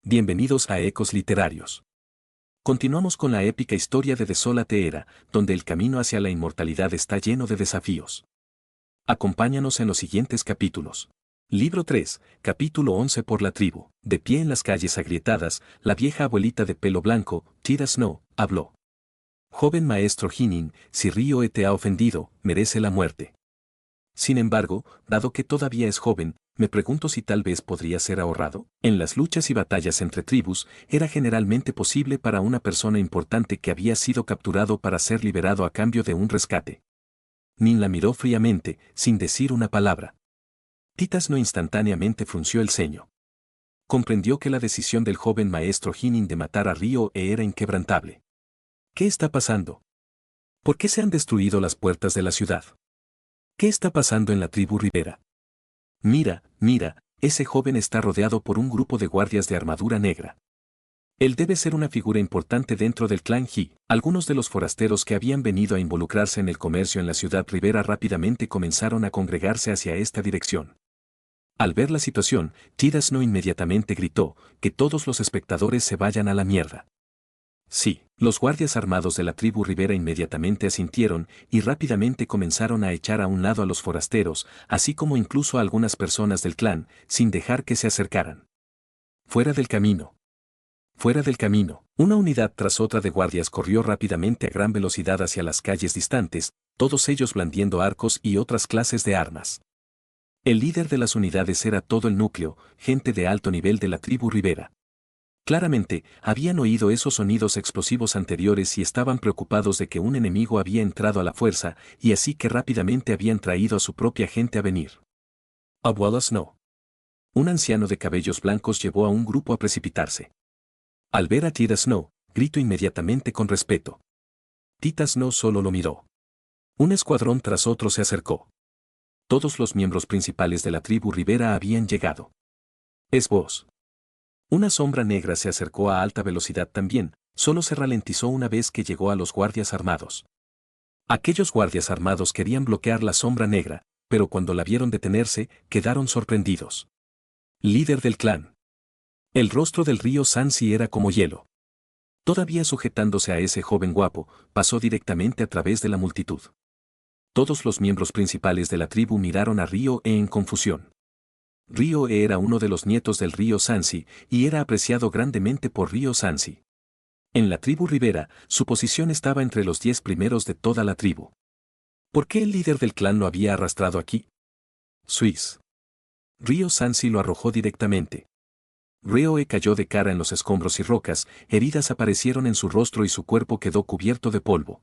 Bienvenidos a Ecos Literarios. Continuamos con la épica historia de Desolate Era, donde el camino hacia la inmortalidad está lleno de desafíos. Acompáñanos en los siguientes capítulos. Libro 3, capítulo 11. Por la tribu. De pie en las calles agrietadas, la vieja abuelita de pelo blanco, Tira Snow, habló. Joven maestro Hinin, si Rioe te ha ofendido, merece la muerte. Sin embargo, dado que todavía es joven, me pregunto si tal vez podría ser ahorrado. En las luchas y batallas entre tribus, era generalmente posible para una persona importante que había sido capturado para ser liberado a cambio de un rescate. Nin la miró fríamente, sin decir una palabra. Titas no instantáneamente frunció el ceño. Comprendió que la decisión del joven maestro Hinin de matar a Rioe era inquebrantable. ¿Qué está pasando? ¿Por qué se han destruido las puertas de la ciudad? ¿Qué está pasando en la tribu Rivera? Mira, ese joven está rodeado por un grupo de guardias de armadura negra. Él debe ser una figura importante dentro del clan He. Algunos de los forasteros que habían venido a involucrarse en el comercio en la ciudad Rivera rápidamente comenzaron a congregarse hacia esta dirección. Al ver la situación, Tiras no inmediatamente gritó, que todos los espectadores se vayan a la mierda. Sí, los guardias armados de la tribu Rivera inmediatamente asintieron y rápidamente comenzaron a echar a un lado a los forasteros, así como incluso a algunas personas del clan, sin dejar que se acercaran. Fuera del camino. Fuera del camino. Una unidad tras otra de guardias corrió rápidamente a gran velocidad hacia las calles distantes, todos ellos blandiendo arcos y otras clases de armas. El líder de las unidades era todo el núcleo, gente de alto nivel de la tribu Rivera. Claramente, habían oído esos sonidos explosivos anteriores y estaban preocupados de que un enemigo había entrado a la fuerza, y así que rápidamente habían traído a su propia gente a venir. Abuela Snow. Un anciano de cabellos blancos llevó a un grupo a precipitarse. Al ver a Tita Snow, gritó inmediatamente con respeto. Tita Snow solo lo miró. Un escuadrón tras otro se acercó. Todos los miembros principales de la tribu Rivera habían llegado. Es vos. Una sombra negra se acercó a alta velocidad también, solo se ralentizó una vez que llegó a los guardias armados. Aquellos guardias armados querían bloquear la sombra negra, pero cuando la vieron detenerse, quedaron sorprendidos. Líder del clan. El rostro del río Sansi era como hielo. Todavía sujetándose a ese joven guapo, pasó directamente a través de la multitud. Todos los miembros principales de la tribu miraron a Rioe en confusión. Rioe era uno de los nietos del río Sansi, y era apreciado grandemente por río Sansi. En la tribu Rivera, su posición estaba entre los 10 primeros de toda la tribu. ¿Por qué el líder del clan lo había arrastrado aquí? Swiss. Río Sansi lo arrojó directamente. Rioe cayó de cara en los escombros y rocas, heridas aparecieron en su rostro y su cuerpo quedó cubierto de polvo.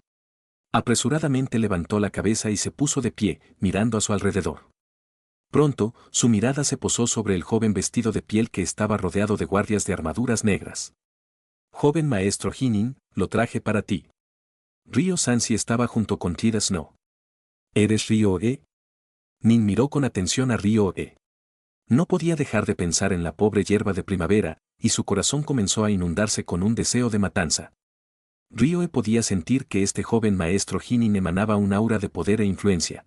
Apresuradamente levantó la cabeza y se puso de pie, mirando a su alrededor. Pronto, su mirada se posó sobre el joven vestido de piel que estaba rodeado de guardias de armaduras negras. Joven maestro Hinin, lo traje para ti. Río Sansi estaba junto con Tira Snow. ¿Eres Rioe? Nin miró con atención a Rioe. No podía dejar de pensar en la pobre hierba de primavera, y su corazón comenzó a inundarse con un deseo de matanza. Rioe podía sentir que este joven maestro Hinin emanaba un aura de poder e influencia.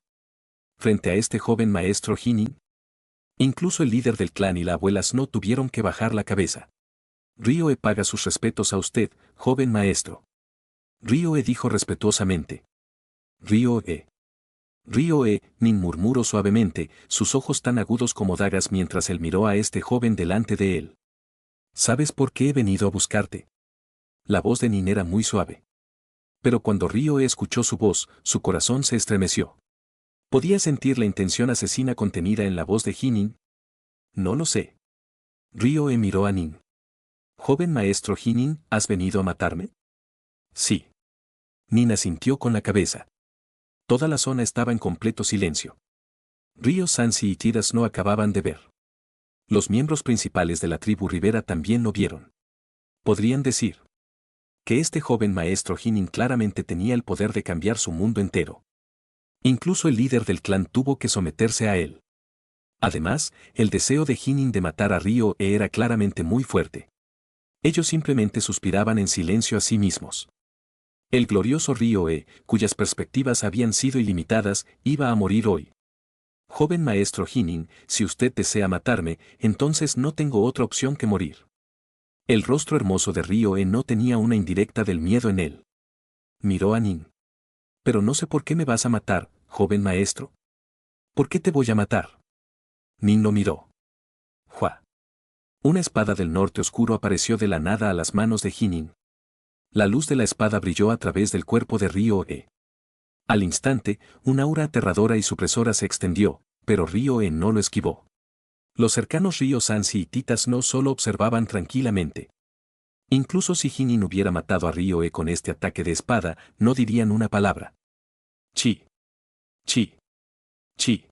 Frente a este joven maestro Hinin, incluso el líder del clan y la abuela Snow tuvieron que bajar la cabeza. Rioe paga sus respetos a usted, joven maestro. Rioe dijo respetuosamente. Rioe. Rioe, Nin murmuró suavemente, sus ojos tan agudos como dagas mientras él miró a este joven delante de él. ¿Sabes por qué he venido a buscarte? La voz de Nin era muy suave. Pero cuando Rioe escuchó su voz, su corazón se estremeció. ¿Podía sentir la intención asesina contenida en la voz de Hinin? No lo sé. Rioe miró a Nin. Joven maestro Hinin, ¿has venido a matarme? Sí. Nin asintió con la cabeza. Toda la zona estaba en completo silencio. Río Sansi y Tiras no acababan de ver. Los miembros principales de la tribu Rivera también lo vieron. Podrían decir que este joven maestro Hinin claramente tenía el poder de cambiar su mundo entero. Incluso el líder del clan tuvo que someterse a él. Además, el deseo de Hinin de matar a Rioe era claramente muy fuerte. Ellos simplemente suspiraban en silencio a sí mismos. El glorioso Rioe, cuyas perspectivas habían sido ilimitadas, iba a morir hoy. Joven maestro Hinin, si usted desea matarme, entonces no tengo otra opción que morir. El rostro hermoso de Ryo-e no tenía una indirecta del miedo en él. Miró a Nin. Pero no sé por qué me vas a matar, joven maestro. ¿Por qué te voy a matar? Nin lo miró. ¡Jua! Una espada del norte oscuro apareció de la nada a las manos de Jinin. La luz de la espada brilló a través del cuerpo de Ryo-e. Al instante, una aura aterradora y supresora se extendió, pero Ryo-e no lo esquivó. Los cercanos Ryo Sansi y Titas no solo observaban tranquilamente. Incluso si Jinin hubiera matado a Ryo-e con este ataque de espada, no dirían una palabra. Chi. Chi. Chi.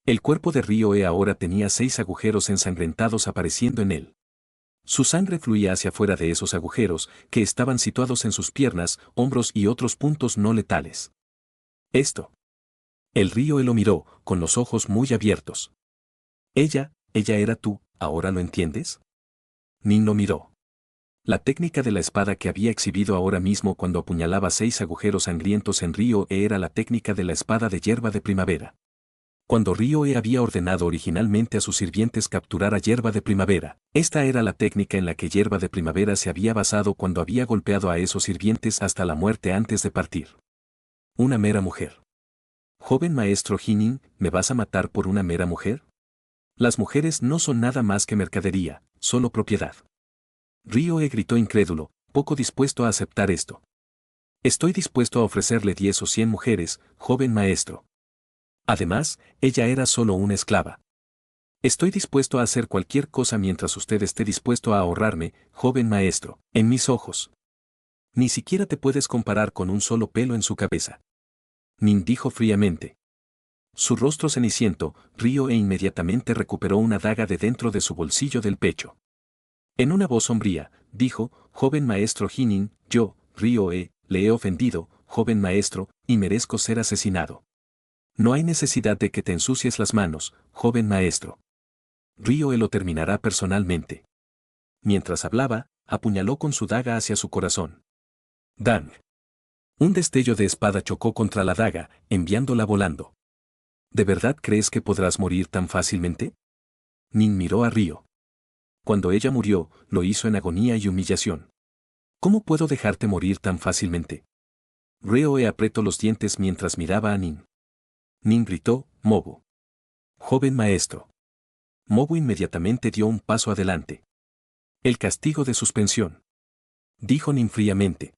El cuerpo de Ryo-e ahora tenía 6 agujeros ensangrentados apareciendo en él. Su sangre fluía hacia afuera de esos agujeros, que estaban situados en sus piernas, hombros y otros puntos no letales. Esto. El Ryo-e lo miró, con los ojos muy abiertos. Ella era tú, ¿ahora lo entiendes? Nin lo miró. La técnica de la espada que había exhibido ahora mismo cuando apuñalaba 6 agujeros sangrientos en Ryo-e era la técnica de la espada de hierba de primavera. Cuando Ryo-e había ordenado originalmente a sus sirvientes capturar a hierba de primavera, esta era la técnica en la que hierba de primavera se había basado cuando había golpeado a esos sirvientes hasta la muerte antes de partir. Una mera mujer. Joven maestro Jinin, ¿me vas a matar por una mera mujer? Las mujeres no son nada más que mercadería, solo propiedad. Ryo-e gritó incrédulo, poco dispuesto a aceptar esto. Estoy dispuesto a ofrecerle 10 o 100 mujeres, joven maestro. Además, ella era solo una esclava. Estoy dispuesto a hacer cualquier cosa mientras usted esté dispuesto a ahorrarme, joven maestro, en mis ojos. Ni siquiera te puedes comparar con un solo pelo en su cabeza. Nin dijo fríamente. Su rostro ceniciento, Ryo-e inmediatamente recuperó una daga de dentro de su bolsillo del pecho. En una voz sombría, dijo, joven maestro Jinin, yo, Ryo-e, le he ofendido, joven maestro, y merezco ser asesinado. No hay necesidad de que te ensucies las manos, joven maestro. Ryo-e lo terminará personalmente. Mientras hablaba, apuñaló con su daga hacia su corazón. ¡Dang! Un destello de espada chocó contra la daga, enviándola volando. ¿De verdad crees que podrás morir tan fácilmente? Nin miró a Ryo. Cuando ella murió, lo hizo en agonía y humillación. ¿Cómo puedo dejarte morir tan fácilmente? Ryo-e apretó los dientes mientras miraba a Nin. Nin gritó, Mobu. Joven maestro. Mobu inmediatamente dio un paso adelante. El castigo de suspensión. Dijo Nin fríamente.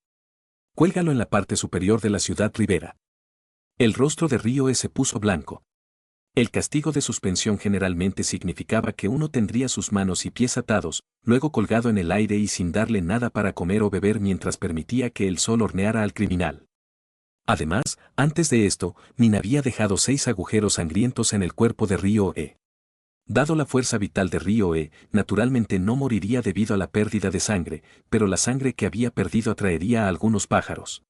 Cuélgalo en la parte superior de la ciudad Rivera. El rostro de Ryo-e se puso blanco. El castigo de suspensión generalmente significaba que uno tendría sus manos y pies atados, luego colgado en el aire y sin darle nada para comer o beber mientras permitía que el sol horneara al criminal. Además, antes de esto, Nin había dejado 6 agujeros sangrientos en el cuerpo de Ryo-e. Dado la fuerza vital de Ryo-e, naturalmente no moriría debido a la pérdida de sangre, pero la sangre que había perdido atraería a algunos pájaros.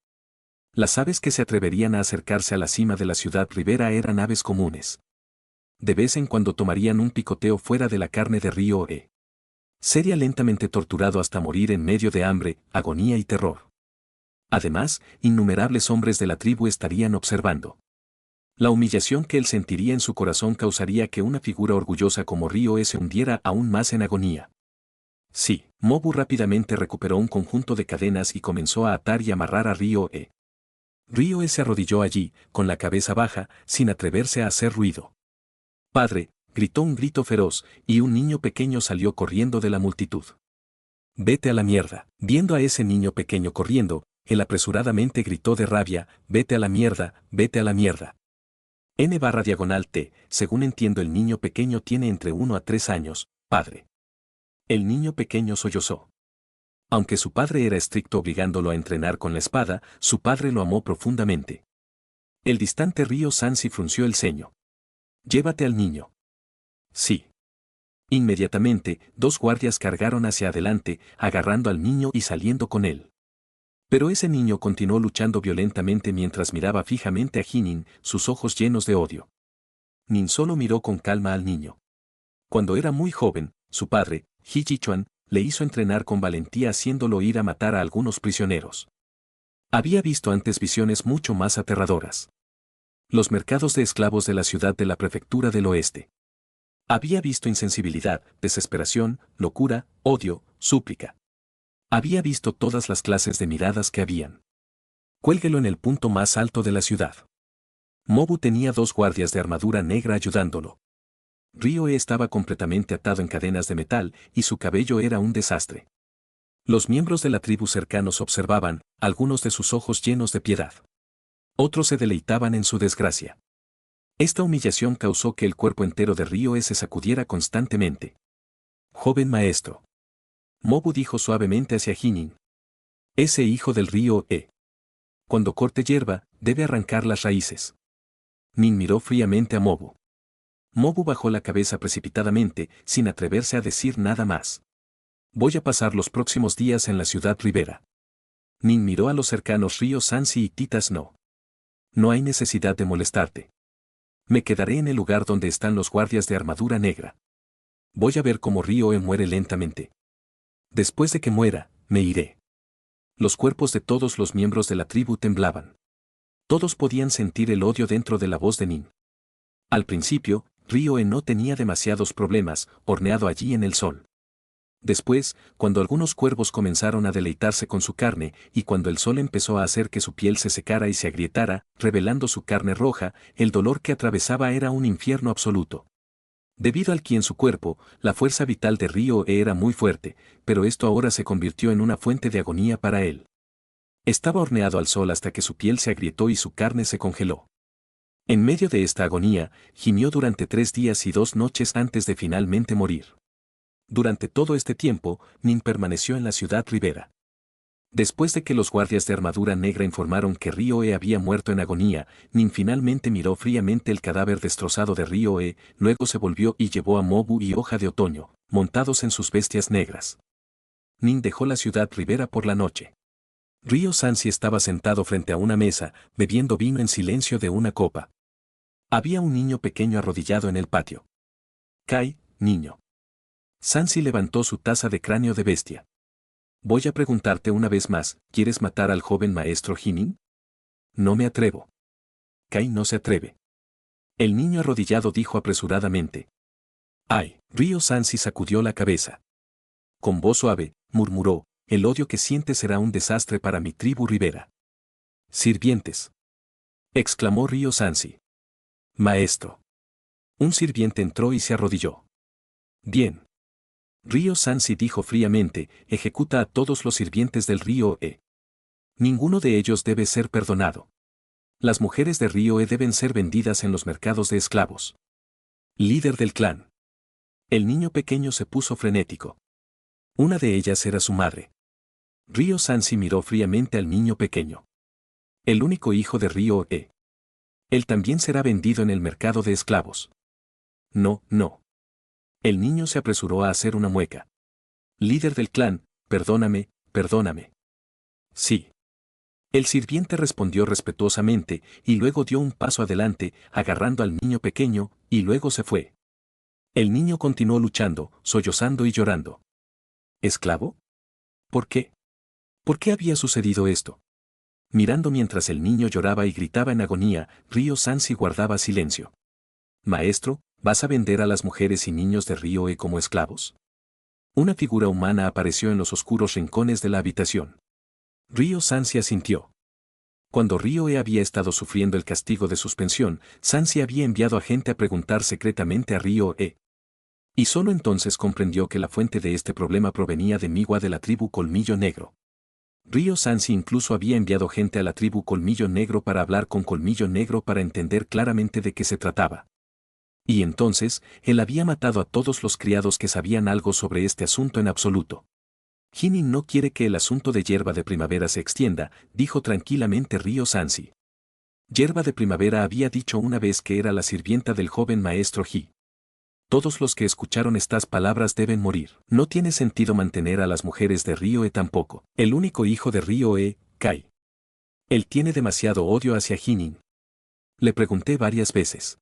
Las aves que se atreverían a acercarse a la cima de la ciudad Rivera eran aves comunes. De vez en cuando tomarían un picoteo fuera de la carne de Ryo-e. Sería lentamente torturado hasta morir en medio de hambre, agonía y terror. Además, innumerables hombres de la tribu estarían observando. La humillación que él sentiría en su corazón causaría que una figura orgullosa como Ryo-e se hundiera aún más en agonía. Sí, Mobu rápidamente recuperó un conjunto de cadenas y comenzó a atar y amarrar a Ryo-e. Ryo-e se arrodilló allí, con la cabeza baja, sin atreverse a hacer ruido. Padre, gritó un grito feroz, y un niño pequeño salió corriendo de la multitud. Vete a la mierda. Viendo a ese niño pequeño corriendo, él apresuradamente gritó de rabia, vete a la mierda, vete a la mierda. N/T, según entiendo el niño pequeño tiene entre 1 a 3 años, padre. El niño pequeño sollozó. Aunque su padre era estricto obligándolo a entrenar con la espada, su padre lo amó profundamente. El distante Ryo Sansi frunció el ceño. Llévate al niño. Sí. Inmediatamente, 2 guardias cargaron hacia adelante, agarrando al niño y saliendo con él. Pero ese niño continuó luchando violentamente mientras miraba fijamente a Jinin, sus ojos llenos de odio. Nin solo miró con calma al niño. Cuando era muy joven, su padre, Ji-Chuan, le hizo entrenar con valentía haciéndolo ir a matar a algunos prisioneros. Había visto antes visiones mucho más aterradoras. Los mercados de esclavos de la ciudad de la prefectura del oeste. Había visto insensibilidad, desesperación, locura, odio, súplica. Había visto todas las clases de miradas que habían. Cuélguelo en el punto más alto de la ciudad. Mobu tenía 2 guardias de armadura negra ayudándolo. Ryoe estaba completamente atado en cadenas de metal y su cabello era un desastre. Los miembros de la tribu cercanos observaban, algunos de sus ojos llenos de piedad. Otros se deleitaban en su desgracia. Esta humillación causó que el cuerpo entero de Ryoe se sacudiera constantemente. Joven maestro. Mobu dijo suavemente hacia Hinin. Ese hijo del Ryoe. Cuando corte hierba, debe arrancar las raíces. Nin miró fríamente a Mobu. Mobu bajó la cabeza precipitadamente, sin atreverse a decir nada más. Voy a pasar los próximos días en la ciudad ribera. Nin miró a los cercanos ríos Sansi y Titas No. No hay necesidad de molestarte. Me quedaré en el lugar donde están los guardias de armadura negra. Voy a ver cómo Ryoe muere lentamente. Después de que muera, me iré. Los cuerpos de todos los miembros de la tribu temblaban. Todos podían sentir el odio dentro de la voz de Nin. Al principio, Ryoe no tenía demasiados problemas, horneado allí en el sol. Después, cuando algunos cuervos comenzaron a deleitarse con su carne, y cuando el sol empezó a hacer que su piel se secara y se agrietara, revelando su carne roja, el dolor que atravesaba era un infierno absoluto. Debido al ki en su cuerpo, la fuerza vital de Ryoe era muy fuerte, pero esto ahora se convirtió en una fuente de agonía para él. Estaba horneado al sol hasta que su piel se agrietó y su carne se congeló. En medio de esta agonía, gimió durante 3 días y 2 noches antes de finalmente morir. Durante todo este tiempo, Nin permaneció en la ciudad ribera. Después de que los guardias de armadura negra informaron que Ryoe había muerto en agonía, Nin finalmente miró fríamente el cadáver destrozado de Ryoe, luego se volvió y llevó a Mobu y Hoja de Otoño, montados en sus bestias negras. Nin dejó la ciudad ribera por la noche. Ryo Sansi estaba sentado frente a una mesa, bebiendo vino en silencio de una copa. Había un niño pequeño arrodillado en el patio. Kai, niño. Sansi levantó su taza de cráneo de bestia. Voy a preguntarte una vez más, ¿quieres matar al joven maestro Hinin? No me atrevo. Kai no se atreve. El niño arrodillado dijo apresuradamente. Ay, Ryo Sansi sacudió la cabeza. Con voz suave, murmuró, el odio que sientes será un desastre para mi tribu ribera. Sirvientes. Exclamó Ryo Sansi. Maestro. Un sirviente entró y se arrodilló. Bien. Ryo Sansi dijo fríamente, ejecuta a todos los sirvientes del Ryoe. Ninguno de ellos debe ser perdonado. Las mujeres de Ryoe deben ser vendidas en los mercados de esclavos. Líder del clan. El niño pequeño se puso frenético. Una de ellas era su madre. Ryo Sansi miró fríamente al niño pequeño. El único hijo de Ryoe. Él también será vendido en el mercado de esclavos. No, no. El niño se apresuró a hacer una mueca. Líder del clan, perdóname, perdóname. Sí. El sirviente respondió respetuosamente, y luego dio un paso adelante, agarrando al niño pequeño, y luego se fue. El niño continuó luchando, sollozando y llorando. ¿Esclavo? ¿Por qué? ¿Por qué había sucedido esto? Mirando mientras el niño lloraba y gritaba en agonía, Ryo Sansi guardaba silencio. Maestro, ¿vas a vender a las mujeres y niños de Ryoe como esclavos? Una figura humana apareció en los oscuros rincones de la habitación. Ryo Sansi asintió. Cuando Ryoe había estado sufriendo el castigo de suspensión, Sansi había enviado a gente a preguntar secretamente a Ryoe. Y solo entonces comprendió que la fuente de este problema provenía de Miwa de la tribu Colmillo Negro. Ryo Sansi incluso había enviado gente a la tribu Colmillo Negro para hablar con Colmillo Negro para entender claramente de qué se trataba. Y entonces, él había matado a todos los criados que sabían algo sobre este asunto en absoluto. Hinin no quiere que el asunto de Hierba de Primavera se extienda, dijo tranquilamente Ryo Sansi. Hierba de Primavera había dicho una vez que era la sirvienta del joven maestro Hi. Todos los que escucharon estas palabras deben morir. No tiene sentido mantener a las mujeres de Ryoe tampoco. El único hijo de Ryoe, Kai. Él tiene demasiado odio hacia Hinin. Le pregunté varias veces.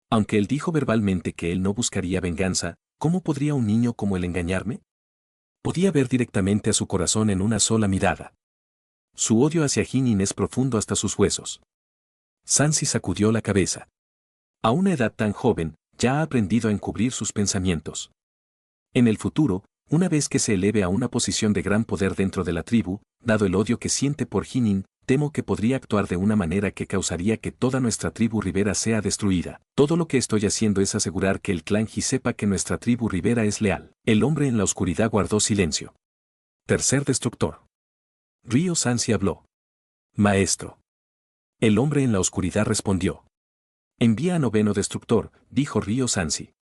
Aunque él dijo verbalmente que él no buscaría venganza, ¿cómo podría un niño como él engañarme? Podía ver directamente a su corazón en una sola mirada. Su odio hacia Hinin es profundo hasta sus huesos. Sansi sacudió la cabeza. A una edad tan joven, ya ha aprendido a encubrir sus pensamientos. En el futuro, Una vez que se eleve a una posición de gran poder dentro de la tribu, dado el odio que siente por Hinin, temo que podría actuar de una manera que causaría que toda nuestra tribu ribera sea destruida. Todo lo que estoy haciendo es asegurar que el clan Ji sepa que nuestra tribu ribera es leal. El hombre en la oscuridad guardó silencio. Tercer destructor. Ryo Sansi habló. Maestro. El hombre en la oscuridad respondió. Envía a noveno destructor, dijo Ryo Sansi.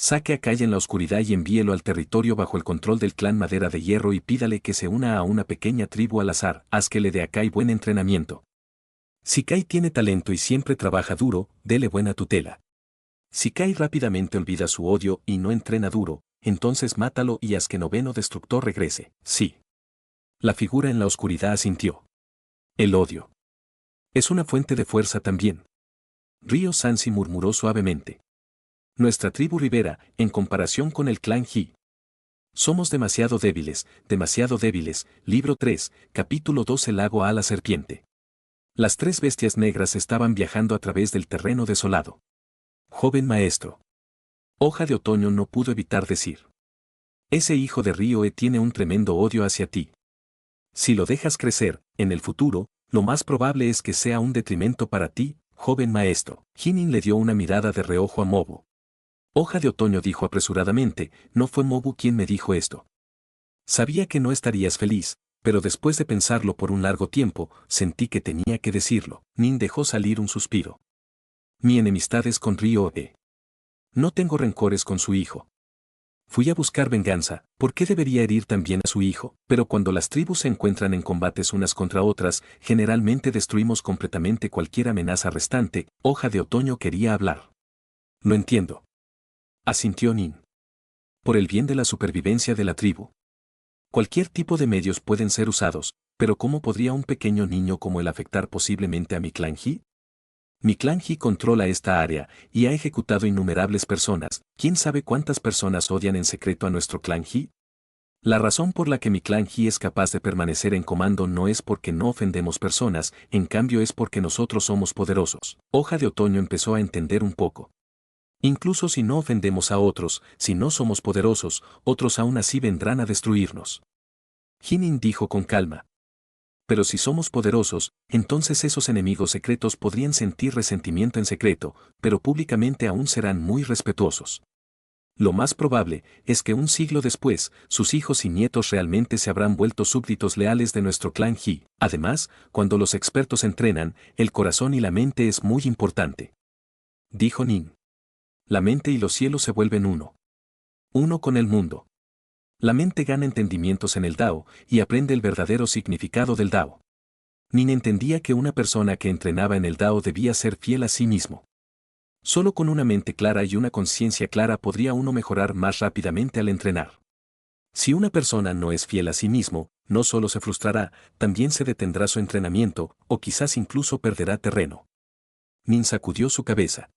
Saque a Kai en la oscuridad y envíelo al territorio bajo el control del clan Madera de Hierro y pídale que se una a una pequeña tribu al azar. Haz que le dé a Kai buen entrenamiento. Si Kai tiene talento y siempre trabaja duro, dele buena tutela. Si Kai rápidamente olvida su odio y no entrena duro, entonces mátalo y haz que noveno destructor regrese. Sí. La figura en la oscuridad asintió. El odio. Es una fuente de fuerza también. Ryo Sansi murmuró suavemente. Nuestra tribu ribera, en comparación con el clan Ji. Somos demasiado débiles, libro 3, capítulo 2. El lago a la serpiente. Las tres bestias negras estaban viajando a través del terreno desolado. Joven maestro. Hoja de Otoño no pudo evitar decir. Ese hijo de Ryoe tiene un tremendo odio hacia ti. Si lo dejas crecer, en el futuro, lo más probable es que sea un detrimento para ti, joven maestro. Hinin le dio una mirada de reojo a Mobu. Hoja de Otoño dijo apresuradamente, no fue Mobu quien me dijo esto. Sabía que no estarías feliz, pero después de pensarlo por un largo tiempo, sentí que tenía que decirlo. Nin dejó salir un suspiro. Mi enemistad es con Ryoe. No tengo rencores con su hijo. Fui a buscar venganza, ¿por qué debería herir también a su hijo? Pero cuando las tribus se encuentran en combates unas contra otras, generalmente destruimos completamente cualquier amenaza restante. Hoja de Otoño quería hablar. Lo entiendo. Asintió Nin. Por el bien de la supervivencia de la tribu. Cualquier tipo de medios pueden ser usados, pero ¿cómo podría un pequeño niño como él afectar posiblemente a mi clan Ji? Mi clan Ji controla esta área y ha ejecutado innumerables personas. ¿Quién sabe cuántas personas odian en secreto a nuestro clan Ji? La razón por la que mi clan Ji es capaz de permanecer en comando no es porque no ofendemos personas, en cambio es porque nosotros somos poderosos. Hoja de Otoño empezó a entender un poco. Incluso si no ofendemos a otros, si no somos poderosos, otros aún así vendrán a destruirnos. Hinin dijo con calma. Pero si somos poderosos, entonces esos enemigos secretos podrían sentir resentimiento en secreto, pero públicamente aún serán muy respetuosos. Lo más probable es que un siglo después, sus hijos y nietos realmente se habrán vuelto súbditos leales de nuestro clan Ji. Además, cuando los expertos entrenan, el corazón y la mente es muy importante. Dijo Nin. La mente y los cielos se vuelven uno. Uno con el mundo. La mente gana entendimientos en el Dao y aprende el verdadero significado del Dao. Nin entendía que una persona que entrenaba en el Dao debía ser fiel a sí mismo. Solo con una mente clara y una conciencia clara podría uno mejorar más rápidamente al entrenar. Si una persona no es fiel a sí mismo, no solo se frustrará, también se detendrá su entrenamiento, o quizás incluso perderá terreno. Nin sacudió su cabeza.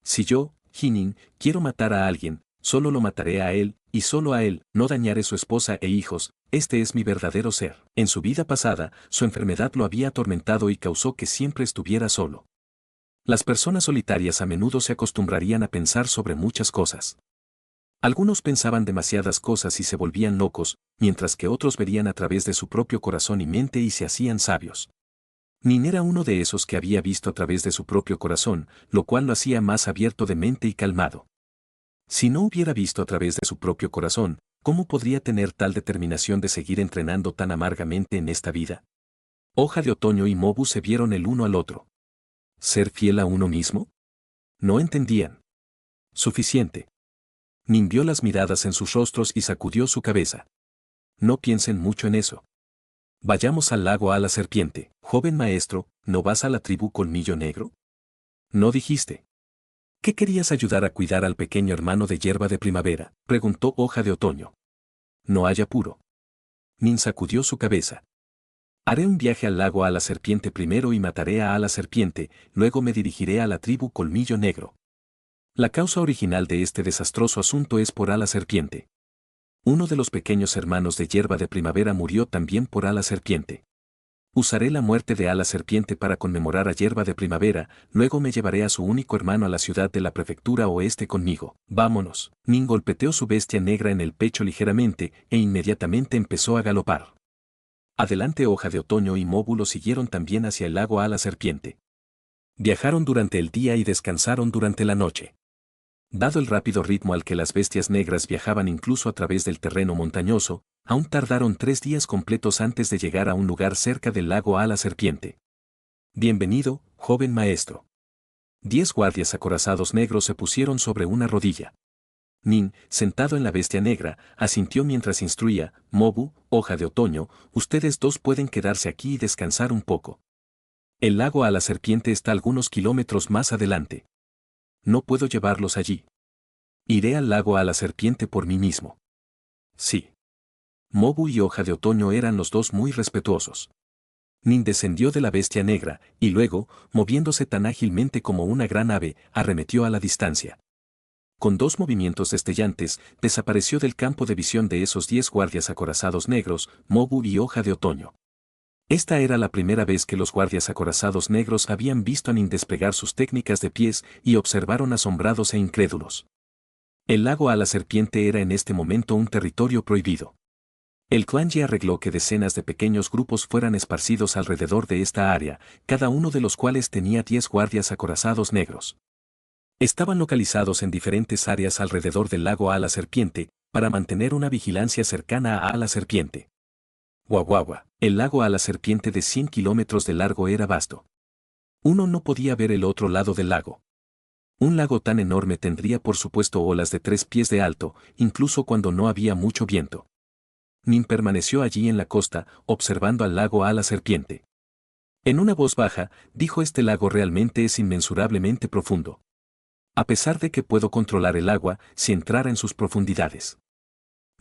Si yo, Hinin, quiero matar a alguien, solo lo mataré a él, y solo a él, no dañaré su esposa e hijos, este es mi verdadero ser. En su vida pasada, su enfermedad lo había atormentado y causó que siempre estuviera solo. Las personas solitarias a menudo se acostumbrarían a pensar sobre muchas cosas. Algunos pensaban demasiadas cosas y se volvían locos, mientras que otros verían a través de su propio corazón y mente y se hacían sabios. Nin era uno de esos que había visto a través de su propio corazón, lo cual lo hacía más abierto de mente y calmado. Si no hubiera visto a través de su propio corazón, ¿cómo podría tener tal determinación de seguir entrenando tan amargamente en esta vida? Hoja de Otoño y Mobu se vieron el uno al otro. ¿Ser fiel a uno mismo? No entendían. Suficiente. Nin vio las miradas en sus rostros y sacudió su cabeza. No piensen mucho en eso. Vayamos al lago a la serpiente. Joven maestro, ¿no vas a la tribu Colmillo Negro? No dijiste. ¿Qué querías ayudar a cuidar al pequeño hermano de Hierba de Primavera? Preguntó Hoja de Otoño. No hay apuro. Nin sacudió su cabeza. Haré un viaje al lago a la serpiente primero y mataré a la serpiente, luego me dirigiré a la tribu Colmillo Negro. La causa original de este desastroso asunto es por ala serpiente. Uno de los pequeños hermanos de Hierba de Primavera murió también por ala serpiente. Usaré la muerte de Ala Serpiente para conmemorar a Hierba de Primavera, luego me llevaré a su único hermano a la ciudad de la prefectura oeste conmigo. Vámonos. Nin golpeteó su bestia negra en el pecho ligeramente e inmediatamente empezó a galopar. Adelante Hoja de Otoño y Móbulo siguieron también hacia el lago Ala Serpiente. Viajaron durante el día y descansaron durante la noche. Dado el rápido ritmo al que las bestias negras viajaban incluso a través del terreno montañoso, aún tardaron 3 días completos antes de llegar a un lugar cerca del lago Ala Serpiente. Bienvenido, joven maestro. 10 guardias acorazados negros se pusieron sobre una rodilla. Nin, sentado en la bestia negra, asintió mientras instruía: Mobu, Hoja de Otoño, ustedes dos pueden quedarse aquí y descansar un poco. El lago Ala Serpiente está algunos kilómetros más adelante. No puedo llevarlos allí. Iré al lago Ala Serpiente por mí mismo. Sí. Mobu y Hoja de Otoño eran los dos muy respetuosos. Nin descendió de la bestia negra, y luego, moviéndose tan ágilmente como una gran ave, arremetió a la distancia. Con 2 movimientos destellantes, desapareció del campo de visión de esos 10 guardias acorazados negros, Mobu y Hoja de Otoño. Esta era la primera vez que los guardias acorazados negros habían visto a Nin desplegar sus técnicas de pies y observaron asombrados e incrédulos. El lago Ala Serpiente era en este momento un territorio prohibido. El clan Yi arregló que decenas de pequeños grupos fueran esparcidos alrededor de esta área, cada uno de los cuales tenía 10 guardias acorazados negros. Estaban localizados en diferentes áreas alrededor del lago Ala Serpiente, para mantener una vigilancia cercana a Ala Serpiente. Guaguagua, el lago Ala Serpiente de 100 kilómetros de largo era vasto. Uno no podía ver el otro lado del lago. Un lago tan enorme tendría por supuesto olas de 3 pies de alto, incluso cuando no había mucho viento. Nin permaneció allí en la costa, observando al lago Ala Serpiente. En una voz baja, dijo: este lago realmente es inmensurablemente profundo. A pesar de que puedo controlar el agua, si entrara en sus profundidades,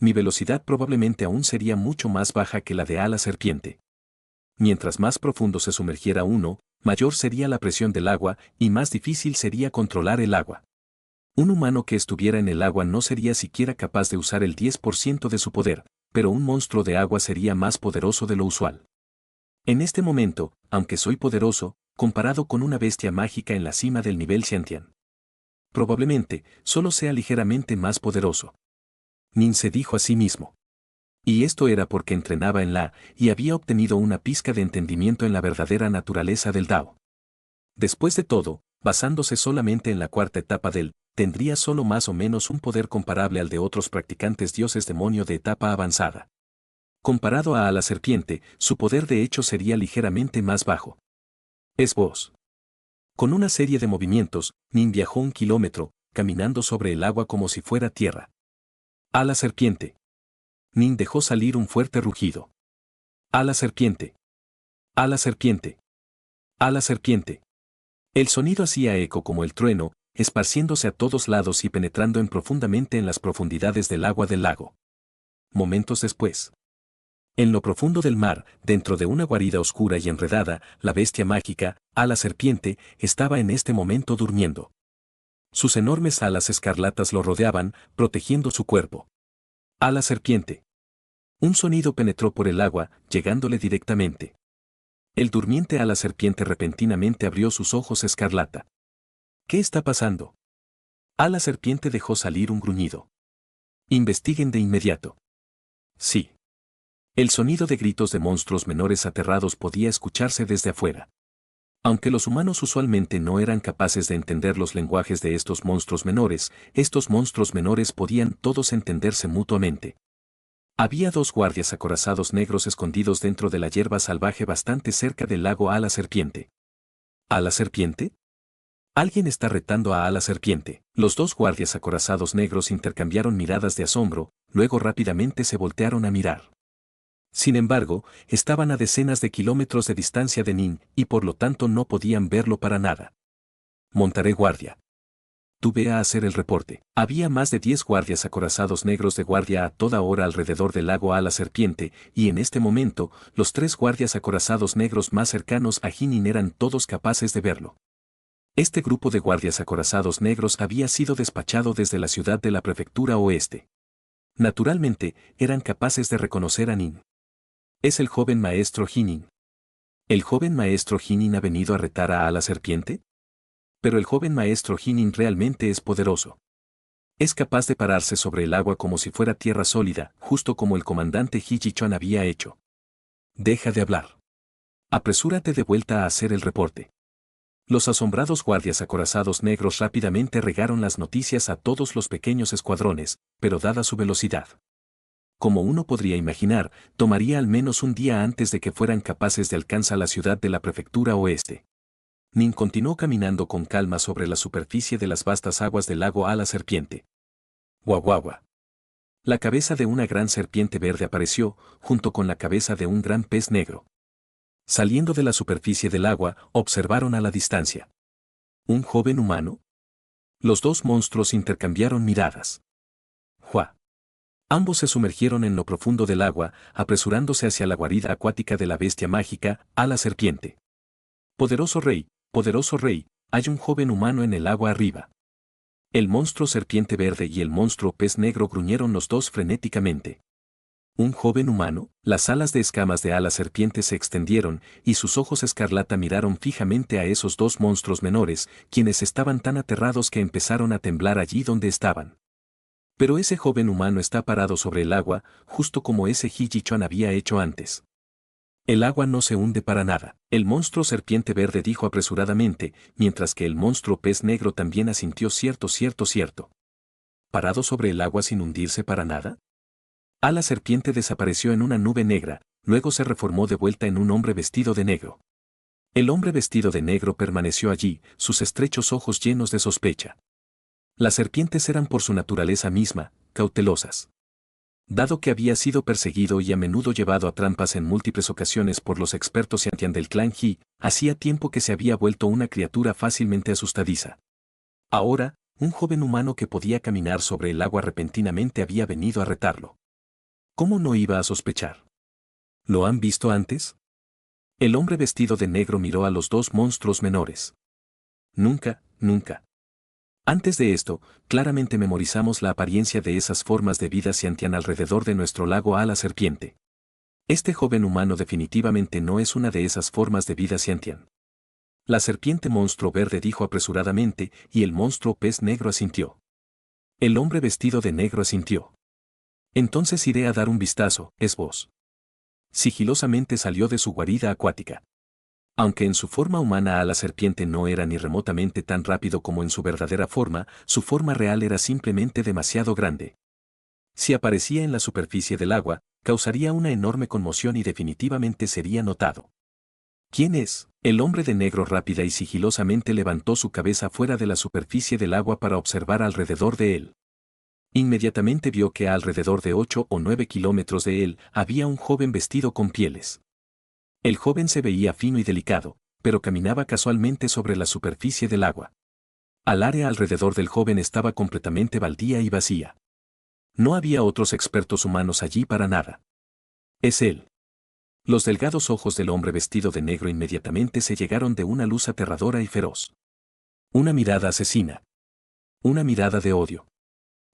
mi velocidad probablemente aún sería mucho más baja que la de Ala Serpiente. Mientras más profundo se sumergiera uno, mayor sería la presión del agua y más difícil sería controlar el agua. Un humano que estuviera en el agua no sería siquiera capaz de usar el 10% de su poder, pero un monstruo de agua sería más poderoso de lo usual. En este momento, aunque soy poderoso, comparado con una bestia mágica en la cima del nivel Xiantian, probablemente solo sea ligeramente más poderoso. Nin se dijo a sí mismo. Y esto era porque entrenaba en la, y había obtenido una pizca de entendimiento en la verdadera naturaleza del Dao. Después de todo, basándose solamente en la cuarta etapa del, tendría solo más o menos un poder comparable al de otros practicantes dioses demonio de etapa avanzada. Comparado a la serpiente, su poder de hecho sería ligeramente más bajo. Es vos. Con una serie de movimientos, Nin viajó 1 kilómetro, caminando sobre el agua como si fuera tierra. A la serpiente. Nin dejó salir un fuerte rugido. A la serpiente. A la serpiente. A la serpiente. El sonido hacía eco como el trueno, esparciéndose a todos lados y penetrando profundamente en las profundidades del agua del lago. Momentos después. En lo profundo del mar, dentro de una guarida oscura y enredada, la bestia mágica, a la serpiente, estaba en este momento durmiendo. Sus enormes alas escarlatas lo rodeaban, protegiendo su cuerpo. A la serpiente. Un sonido penetró por el agua, llegándole directamente. El durmiente a la serpiente repentinamente abrió sus ojos escarlata. ¿Qué está pasando? A la serpiente dejó salir un gruñido. Investiguen de inmediato. Sí. El sonido de gritos de monstruos menores aterrados podía escucharse desde afuera. Aunque los humanos usualmente no eran capaces de entender los lenguajes de estos monstruos menores, estos monstruos menores podían todos entenderse mutuamente. Había 2 guardias acorazados negros escondidos dentro de la hierba salvaje bastante cerca del lago a la serpiente. ¿A la serpiente? Alguien está retando a la serpiente. Los 2 guardias acorazados negros intercambiaron miradas de asombro, luego rápidamente se voltearon a mirar. Sin embargo, estaban a decenas de kilómetros de distancia de Nin, y por lo tanto no podían verlo para nada. Montaré guardia. Tú ve a hacer el reporte. Había más de 10 guardias acorazados negros de guardia a toda hora alrededor del lago a la serpiente, y en este momento, los 3 guardias acorazados negros más cercanos a Jinin eran todos capaces de verlo. Este grupo de guardias acorazados negros había sido despachado desde la ciudad de la prefectura oeste. Naturalmente, eran capaces de reconocer a Nin. Es el joven maestro Jinin. ¿El joven maestro Hinin ha venido a retar a la serpiente? Pero el joven maestro Hinin realmente es poderoso. Es capaz de pararse sobre el agua como si fuera tierra sólida, justo como el comandante Hijichuan había hecho. Deja de hablar. Apresúrate de vuelta a hacer el reporte. Los asombrados guardias acorazados negros rápidamente regaron las noticias a todos los pequeños escuadrones, pero dada su velocidad, como uno podría imaginar, tomaría al menos un día antes de que fueran capaces de alcanzar la ciudad de la prefectura oeste. Nin continuó caminando con calma sobre la superficie de las vastas aguas del lago a la serpiente. Guaguagua. La cabeza de una gran serpiente verde apareció, junto con la cabeza de un gran pez negro. Saliendo de la superficie del agua, observaron a la distancia. ¿Un joven humano? Los dos monstruos intercambiaron miradas. ¡Jua! Ambos se sumergieron en lo profundo del agua, apresurándose hacia la guarida acuática de la bestia mágica, a la serpiente. Poderoso rey, hay un joven humano en el agua arriba. El monstruo serpiente verde y el monstruo pez negro gruñeron los dos frenéticamente. ¿Un joven humano? Las alas de escamas de ala serpiente se extendieron, y sus ojos escarlata miraron fijamente a esos dos monstruos menores, quienes estaban tan aterrados que empezaron a temblar allí donde estaban. Pero ese joven humano está parado sobre el agua, justo como ese Hijichuan había hecho antes. El agua no se hunde para nada, el monstruo serpiente verde dijo apresuradamente, mientras que el monstruo pez negro también asintió cierto. ¿Parado sobre el agua sin hundirse para nada? La serpiente desapareció en una nube negra, luego se reformó de vuelta en un hombre vestido de negro. El hombre vestido de negro permaneció allí, sus estrechos ojos llenos de sospecha. Las serpientes eran por su naturaleza misma, cautelosas. Dado que había sido perseguido y a menudo llevado a trampas en múltiples ocasiones por los expertos Yantian del clan He, hacía tiempo que se había vuelto una criatura fácilmente asustadiza. Ahora, un joven humano que podía caminar sobre el agua repentinamente había venido a retarlo. ¿Cómo no iba a sospechar? ¿Lo han visto antes? El hombre vestido de negro miró a los dos monstruos menores. Nunca. Antes de esto, claramente memorizamos la apariencia de esas formas de vida Xiantian alrededor de nuestro lago a la serpiente. Este joven humano definitivamente no es una de esas formas de vida Xiantian. La serpiente monstruo verde dijo apresuradamente, y el monstruo pez negro asintió. El hombre vestido de negro asintió. Entonces iré a dar un vistazo, es vos. Sigilosamente salió de su guarida acuática. Aunque en su forma humana a la serpiente no era ni remotamente tan rápido como en su verdadera forma, su forma real era simplemente demasiado grande. Si aparecía en la superficie del agua, causaría una enorme conmoción y definitivamente sería notado. ¿Quién es? El hombre de negro rápida y sigilosamente levantó su cabeza fuera de la superficie del agua para observar alrededor de él. Inmediatamente vio que a alrededor de 8 o 9 kilómetros de él había un joven vestido con pieles. El joven se veía fino y delicado, pero caminaba casualmente sobre la superficie del agua. Al área alrededor del joven estaba completamente baldía y vacía. No había otros expertos humanos allí para nada. Es él. Los delgados ojos del hombre vestido de negro inmediatamente se llegaron de una luz aterradora y feroz. Una mirada asesina. Una mirada de odio.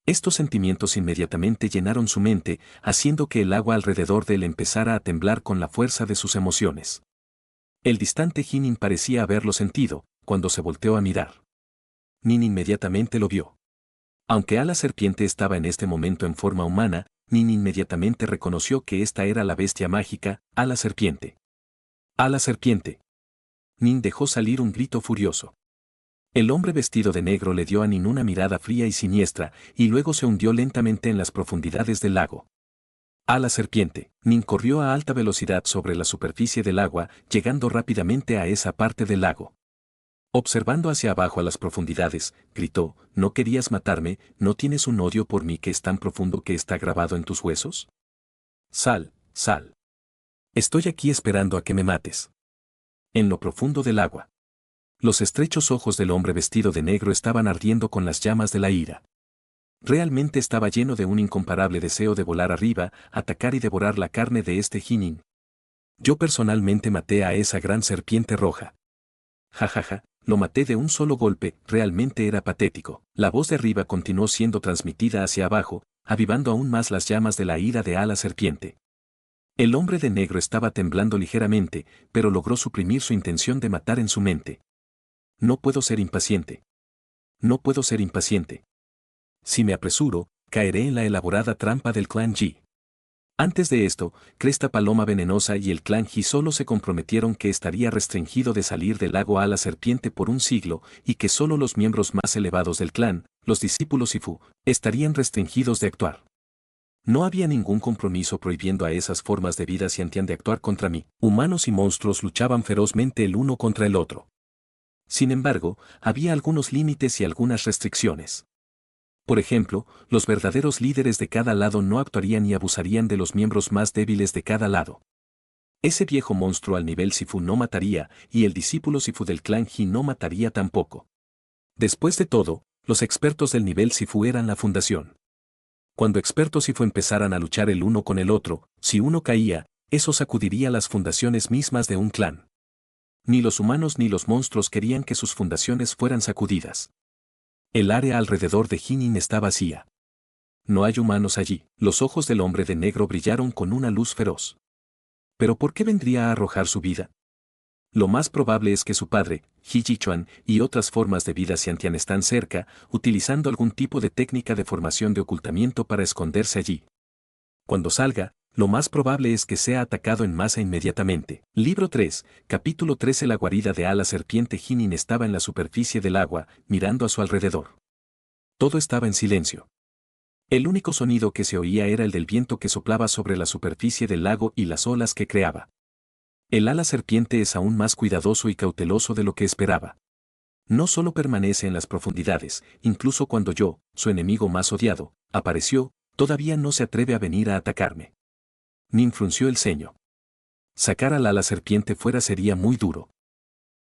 Estos sentimientos inmediatamente llenaron su mente, haciendo que el agua alrededor de él empezara a temblar con la fuerza de sus emociones. El distante Hinin parecía haberlo sentido, cuando se volteó a mirar. Nin inmediatamente lo vio. Aunque la serpiente estaba en este momento en forma humana, Nin inmediatamente reconoció que esta era la bestia mágica, la serpiente. La serpiente. Nin dejó salir un grito furioso. El hombre vestido de negro le dio a Nin una mirada fría y siniestra, y luego se hundió lentamente en las profundidades del lago. La serpiente. Nin corrió a alta velocidad sobre la superficie del agua, llegando rápidamente a esa parte del lago. Observando hacia abajo a las profundidades, gritó, ¿no querías matarme? ¿No tienes un odio por mí que es tan profundo que está grabado en tus huesos? Sal. Estoy aquí esperando a que me mates. En lo profundo del agua. Los estrechos ojos del hombre vestido de negro estaban ardiendo con las llamas de la ira. Realmente estaba lleno de un incomparable deseo de volar arriba, atacar y devorar la carne de este Hinin. Yo personalmente maté a esa gran serpiente roja. Jajaja, lo maté de un solo golpe, realmente era patético. La voz de arriba continuó siendo transmitida hacia abajo, avivando aún más las llamas de la ira de la serpiente. El hombre de negro estaba temblando ligeramente, pero logró suprimir su intención de matar en su mente. No puedo ser impaciente. No puedo ser impaciente. Si me apresuro, caeré en la elaborada trampa del clan Yi. Antes de esto, Cresta Paloma Venenosa y el clan Ji solo se comprometieron que estaría restringido de salir del lago a la serpiente por un siglo y que solo los miembros más elevados del clan, los discípulos Sifu, estarían restringidos de actuar. No había ningún compromiso prohibiendo a esas formas de vida Xiantian de actuar contra mí. Humanos y monstruos luchaban ferozmente el uno contra el otro. Sin embargo, había algunos límites y algunas restricciones. Por ejemplo, los verdaderos líderes de cada lado no actuarían y abusarían de los miembros más débiles de cada lado. Ese viejo monstruo al nivel Sifu no mataría, y el discípulo Sifu del clan Ji no mataría tampoco. Después de todo, los expertos del nivel Sifu eran la fundación. Cuando expertos Sifu empezaran a luchar el uno con el otro, si uno caía, eso sacudiría las fundaciones mismas de un clan. Ni los humanos ni los monstruos querían que sus fundaciones fueran sacudidas. El área alrededor de Jinin está vacía. No hay humanos allí. Los ojos del hombre de negro brillaron con una luz feroz. ¿Pero por qué vendría a arrojar su vida? Lo más probable es que su padre, Ji Jichuan, y otras formas de vida Xiantian están cerca, utilizando algún tipo de técnica de formación de ocultamiento para esconderse allí. Cuando salga, lo más probable es que sea atacado en masa inmediatamente. Libro 3, capítulo 13. La guarida de ala serpiente Jinin estaba en la superficie del agua, mirando a su alrededor. Todo estaba en silencio. El único sonido que se oía era el del viento que soplaba sobre la superficie del lago y las olas que creaba. El ala serpiente es aún más cuidadoso y cauteloso de lo que esperaba. No solo permanece en las profundidades, incluso cuando yo, su enemigo más odiado, apareció, todavía no se atreve a venir a atacarme. Nin frunció el ceño. Sacar al ala serpiente fuera sería muy duro.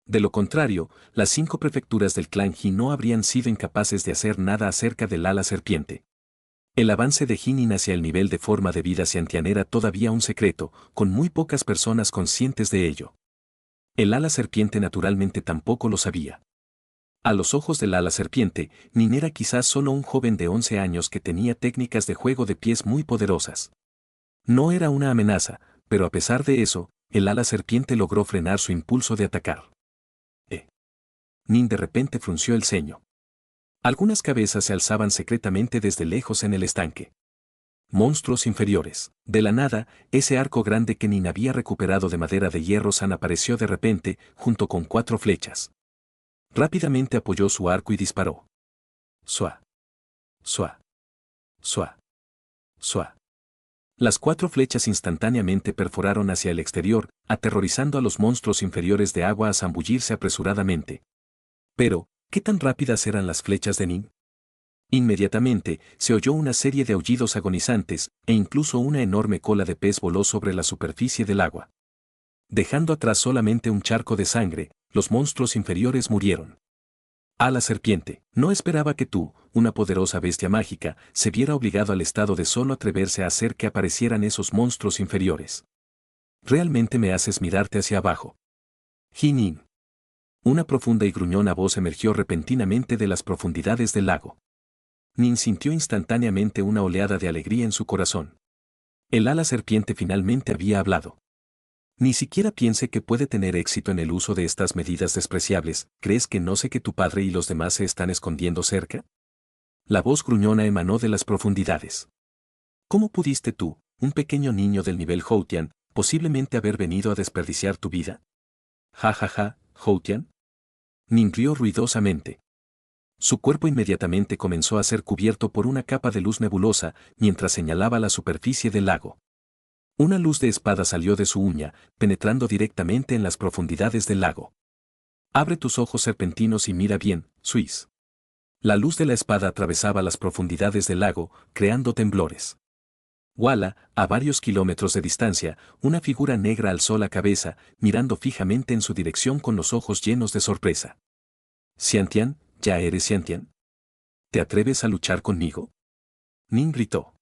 De lo contrario, las 5 prefecturas del clan Ji no habrían sido incapaces de hacer nada acerca del ala serpiente. El avance de Jinin hacia el nivel de forma de vida Xiantian era todavía un secreto, con muy pocas personas conscientes de ello. El ala serpiente naturalmente tampoco lo sabía. A los ojos del ala serpiente, Nin era quizás solo un joven de 11 años que tenía técnicas de juego de pies muy poderosas. No era una amenaza, pero a pesar de eso, el ala serpiente logró frenar su impulso de atacar. Nin de repente frunció el ceño. Algunas cabezas se alzaban secretamente desde lejos en el estanque. Monstruos inferiores. De la nada, ese arco grande que Nin había recuperado de madera de hierro san apareció de repente, junto con 4 flechas. Rápidamente apoyó su arco y disparó. Suá. Suá. Suá. Suá. Las 4 flechas instantáneamente perforaron hacia el exterior, aterrorizando a los monstruos inferiores de agua a zambullirse apresuradamente. Pero, ¿qué tan rápidas eran las flechas de Nin? Inmediatamente, se oyó una serie de aullidos agonizantes, e incluso una enorme cola de pez voló sobre la superficie del agua. Dejando atrás solamente un charco de sangre, los monstruos inferiores murieron. Ala serpiente, no esperaba que tú, una poderosa bestia mágica, se viera obligado al estado de solo atreverse a hacer que aparecieran esos monstruos inferiores. Realmente me haces mirarte hacia abajo. Jinin. Una profunda y gruñona voz emergió repentinamente de las profundidades del lago. Nin sintió instantáneamente una oleada de alegría en su corazón. El ala serpiente finalmente había hablado. Ni siquiera piense que puede tener éxito en el uso de estas medidas despreciables. ¿Crees que no sé que tu padre y los demás se están escondiendo cerca? La voz gruñona emanó de las profundidades. ¿Cómo pudiste tú, un pequeño niño del nivel Houtian, posiblemente haber venido a desperdiciar tu vida? Ja ja ja, Houtian. Nin rió ruidosamente. Su cuerpo inmediatamente comenzó a ser cubierto por una capa de luz nebulosa mientras señalaba la superficie del lago. Una luz de espada salió de su uña, penetrando directamente en las profundidades del lago. Abre tus ojos serpentinos y mira bien, Suis. La luz de la espada atravesaba las profundidades del lago, creando temblores. Wala, a varios kilómetros de distancia, una figura negra alzó la cabeza, mirando fijamente en su dirección con los ojos llenos de sorpresa. Xiantian, ¿ya eres Xiantian? ¿Te atreves a luchar conmigo? Nin gritó.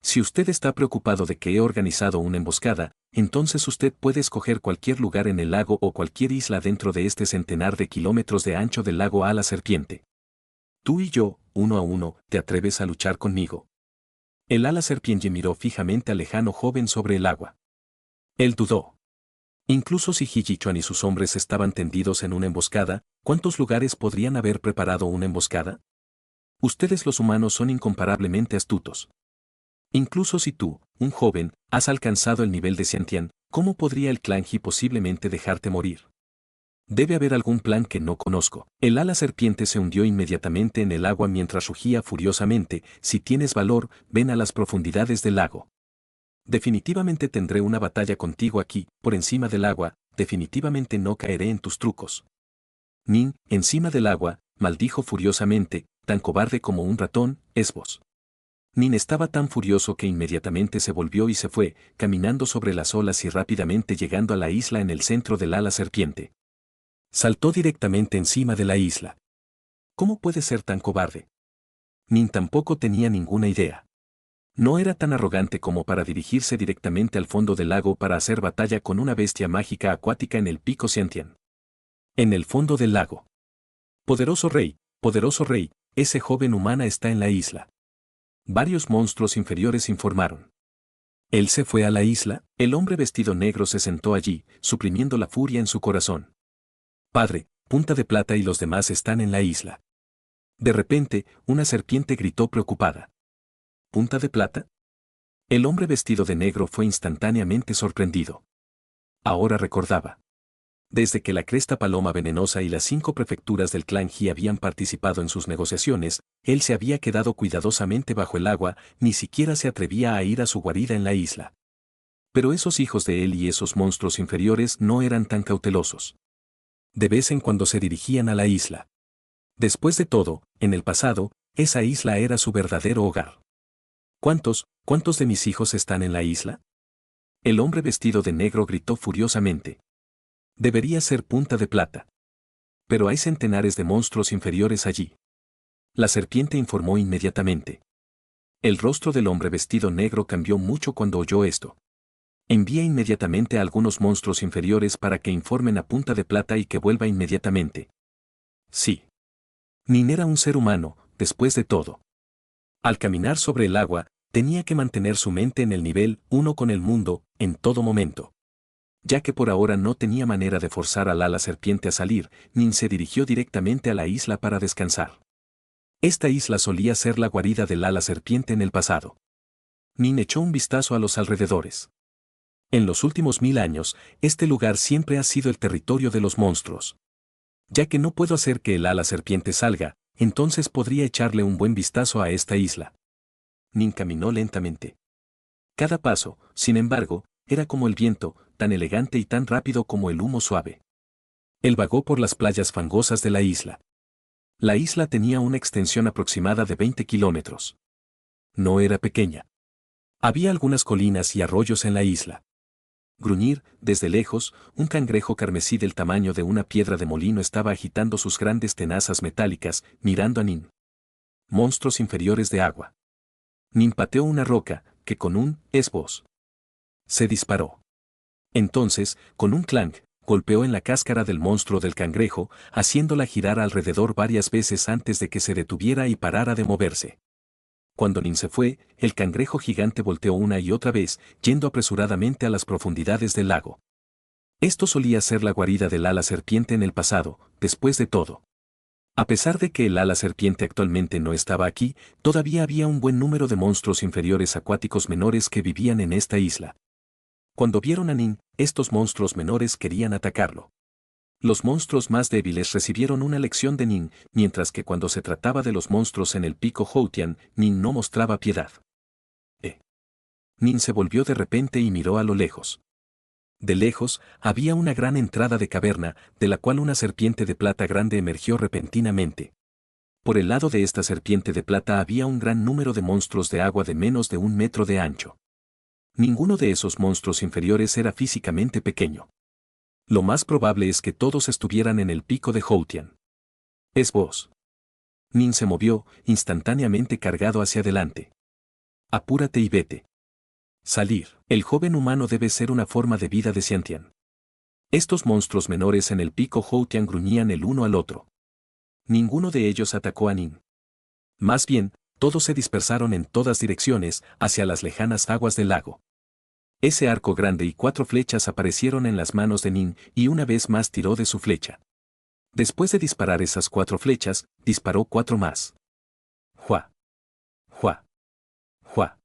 Si usted está preocupado de que he organizado una emboscada, entonces usted puede escoger cualquier lugar en el lago o cualquier isla dentro de este centenar de kilómetros de ancho del lago a la serpiente. Tú y yo, 1 a 1, ¿te atreves a luchar conmigo? El ala serpiente miró fijamente al lejano joven sobre el agua. Él dudó. Incluso si Hijichuan y sus hombres estaban tendidos en una emboscada, ¿cuántos lugares podrían haber preparado una emboscada? Ustedes los humanos son incomparablemente astutos. Incluso si tú, un joven, has alcanzado el nivel de Xiantian, ¿cómo podría el clan He posiblemente dejarte morir? Debe haber algún plan que no conozco. El ala serpiente se hundió inmediatamente en el agua mientras rugía furiosamente: si tienes valor, ven a las profundidades del lago. Definitivamente tendré una batalla contigo aquí, por encima del agua, definitivamente no caeré en tus trucos. Nin, encima del agua, maldijo furiosamente: tan cobarde como un ratón, es vos. Nin estaba tan furioso que inmediatamente se volvió y se fue, caminando sobre las olas y rápidamente llegando a la isla en el centro del ala serpiente. Saltó directamente encima de la isla. ¿Cómo puede ser tan cobarde? Nin tampoco tenía ninguna idea. No era tan arrogante como para dirigirse directamente al fondo del lago para hacer batalla con una bestia mágica acuática en el pico Xiantian. En el fondo del lago. Poderoso rey, ese joven humana está en la isla. Varios monstruos inferiores informaron. Él se fue a la isla. El hombre vestido negro se sentó allí, suprimiendo la furia en su corazón. Padre, Punta de Plata y los demás están en la isla. De repente, una serpiente gritó preocupada. ¿Punta de Plata? El hombre vestido de negro fue instantáneamente sorprendido. Ahora recordaba. Desde que la Cresta Paloma Venenosa y las 5 prefecturas del clan He habían participado en sus negociaciones, él se había quedado cuidadosamente bajo el agua, ni siquiera se atrevía a ir a su guarida en la isla. Pero esos hijos de él y esos monstruos inferiores no eran tan cautelosos. De vez en cuando se dirigían a la isla. Después de todo, en el pasado, esa isla era su verdadero hogar. ¿Cuántos de mis hijos están en la isla? El hombre vestido de negro gritó furiosamente. Debería ser Punta de Plata. Pero hay centenares de monstruos inferiores allí. La serpiente informó inmediatamente. El rostro del hombre vestido negro cambió mucho cuando oyó esto. Envía inmediatamente a algunos monstruos inferiores para que informen a Punta de Plata y que vuelva inmediatamente. Sí. Nin era un ser humano, después de todo. Al caminar sobre el agua, tenía que mantener su mente en el nivel 1 con el mundo, en todo momento. Ya que por ahora no tenía manera de forzar al ala serpiente a salir, Nin se dirigió directamente a la isla para descansar. Esta isla solía ser la guarida del ala serpiente en el pasado. Nin echó un vistazo a los alrededores. En los últimos 1000 años, este lugar siempre ha sido el territorio de los monstruos. Ya que no puedo hacer que el ala serpiente salga, entonces podría echarle un buen vistazo a esta isla. Nin caminó lentamente. Cada paso, sin embargo, era como el viento, tan elegante y tan rápido como el humo suave. Él vagó por las playas fangosas de la isla. La isla tenía una extensión aproximada de 20 kilómetros. No era pequeña. Había algunas colinas y arroyos en la isla. Gruñir, desde lejos, un cangrejo carmesí del tamaño de una piedra de molino estaba agitando sus grandes tenazas metálicas, mirando a Nin. Monstruos inferiores de agua. Nin pateó una roca, que con un esboz se disparó. Entonces, con un clank, golpeó en la cáscara del monstruo del cangrejo, haciéndola girar alrededor varias veces antes de que se detuviera y parara de moverse. Cuando Nin se fue, el cangrejo gigante volteó una y otra vez, yendo apresuradamente a las profundidades del lago. Esto solía ser la guarida del ala serpiente en el pasado, después de todo. A pesar de que el ala serpiente actualmente no estaba aquí, todavía había un buen número de monstruos inferiores acuáticos menores que vivían en esta isla. Cuando vieron a Nin, estos monstruos menores querían atacarlo. Los monstruos más débiles recibieron una lección de Nin, mientras que cuando se trataba de los monstruos en el pico Houtian, Nin no mostraba piedad. Nin se volvió de repente y miró a lo lejos. De lejos, había una gran entrada de caverna, de la cual una serpiente de plata grande emergió repentinamente. Por el lado de esta serpiente de plata había un gran número de monstruos de agua de menos de 1 metro de ancho. Ninguno de esos monstruos inferiores era físicamente pequeño. Lo más probable es que todos estuvieran en el pico de Houtian. Es vos. Nin se movió, instantáneamente cargado hacia adelante. Apúrate y vete. Salir. El joven humano debe ser una forma de vida de Xiantian. Estos monstruos menores en el pico Houtian gruñían el uno al otro. Ninguno de ellos atacó a Nin. Más bien, todos se dispersaron en todas direcciones, hacia las lejanas aguas del lago. Ese arco grande y 4 flechas aparecieron en las manos de Nin y una vez más tiró de su flecha. Después de disparar esas 4 flechas, disparó 4 más. ¡Jua! ¡Jua! ¡Jua!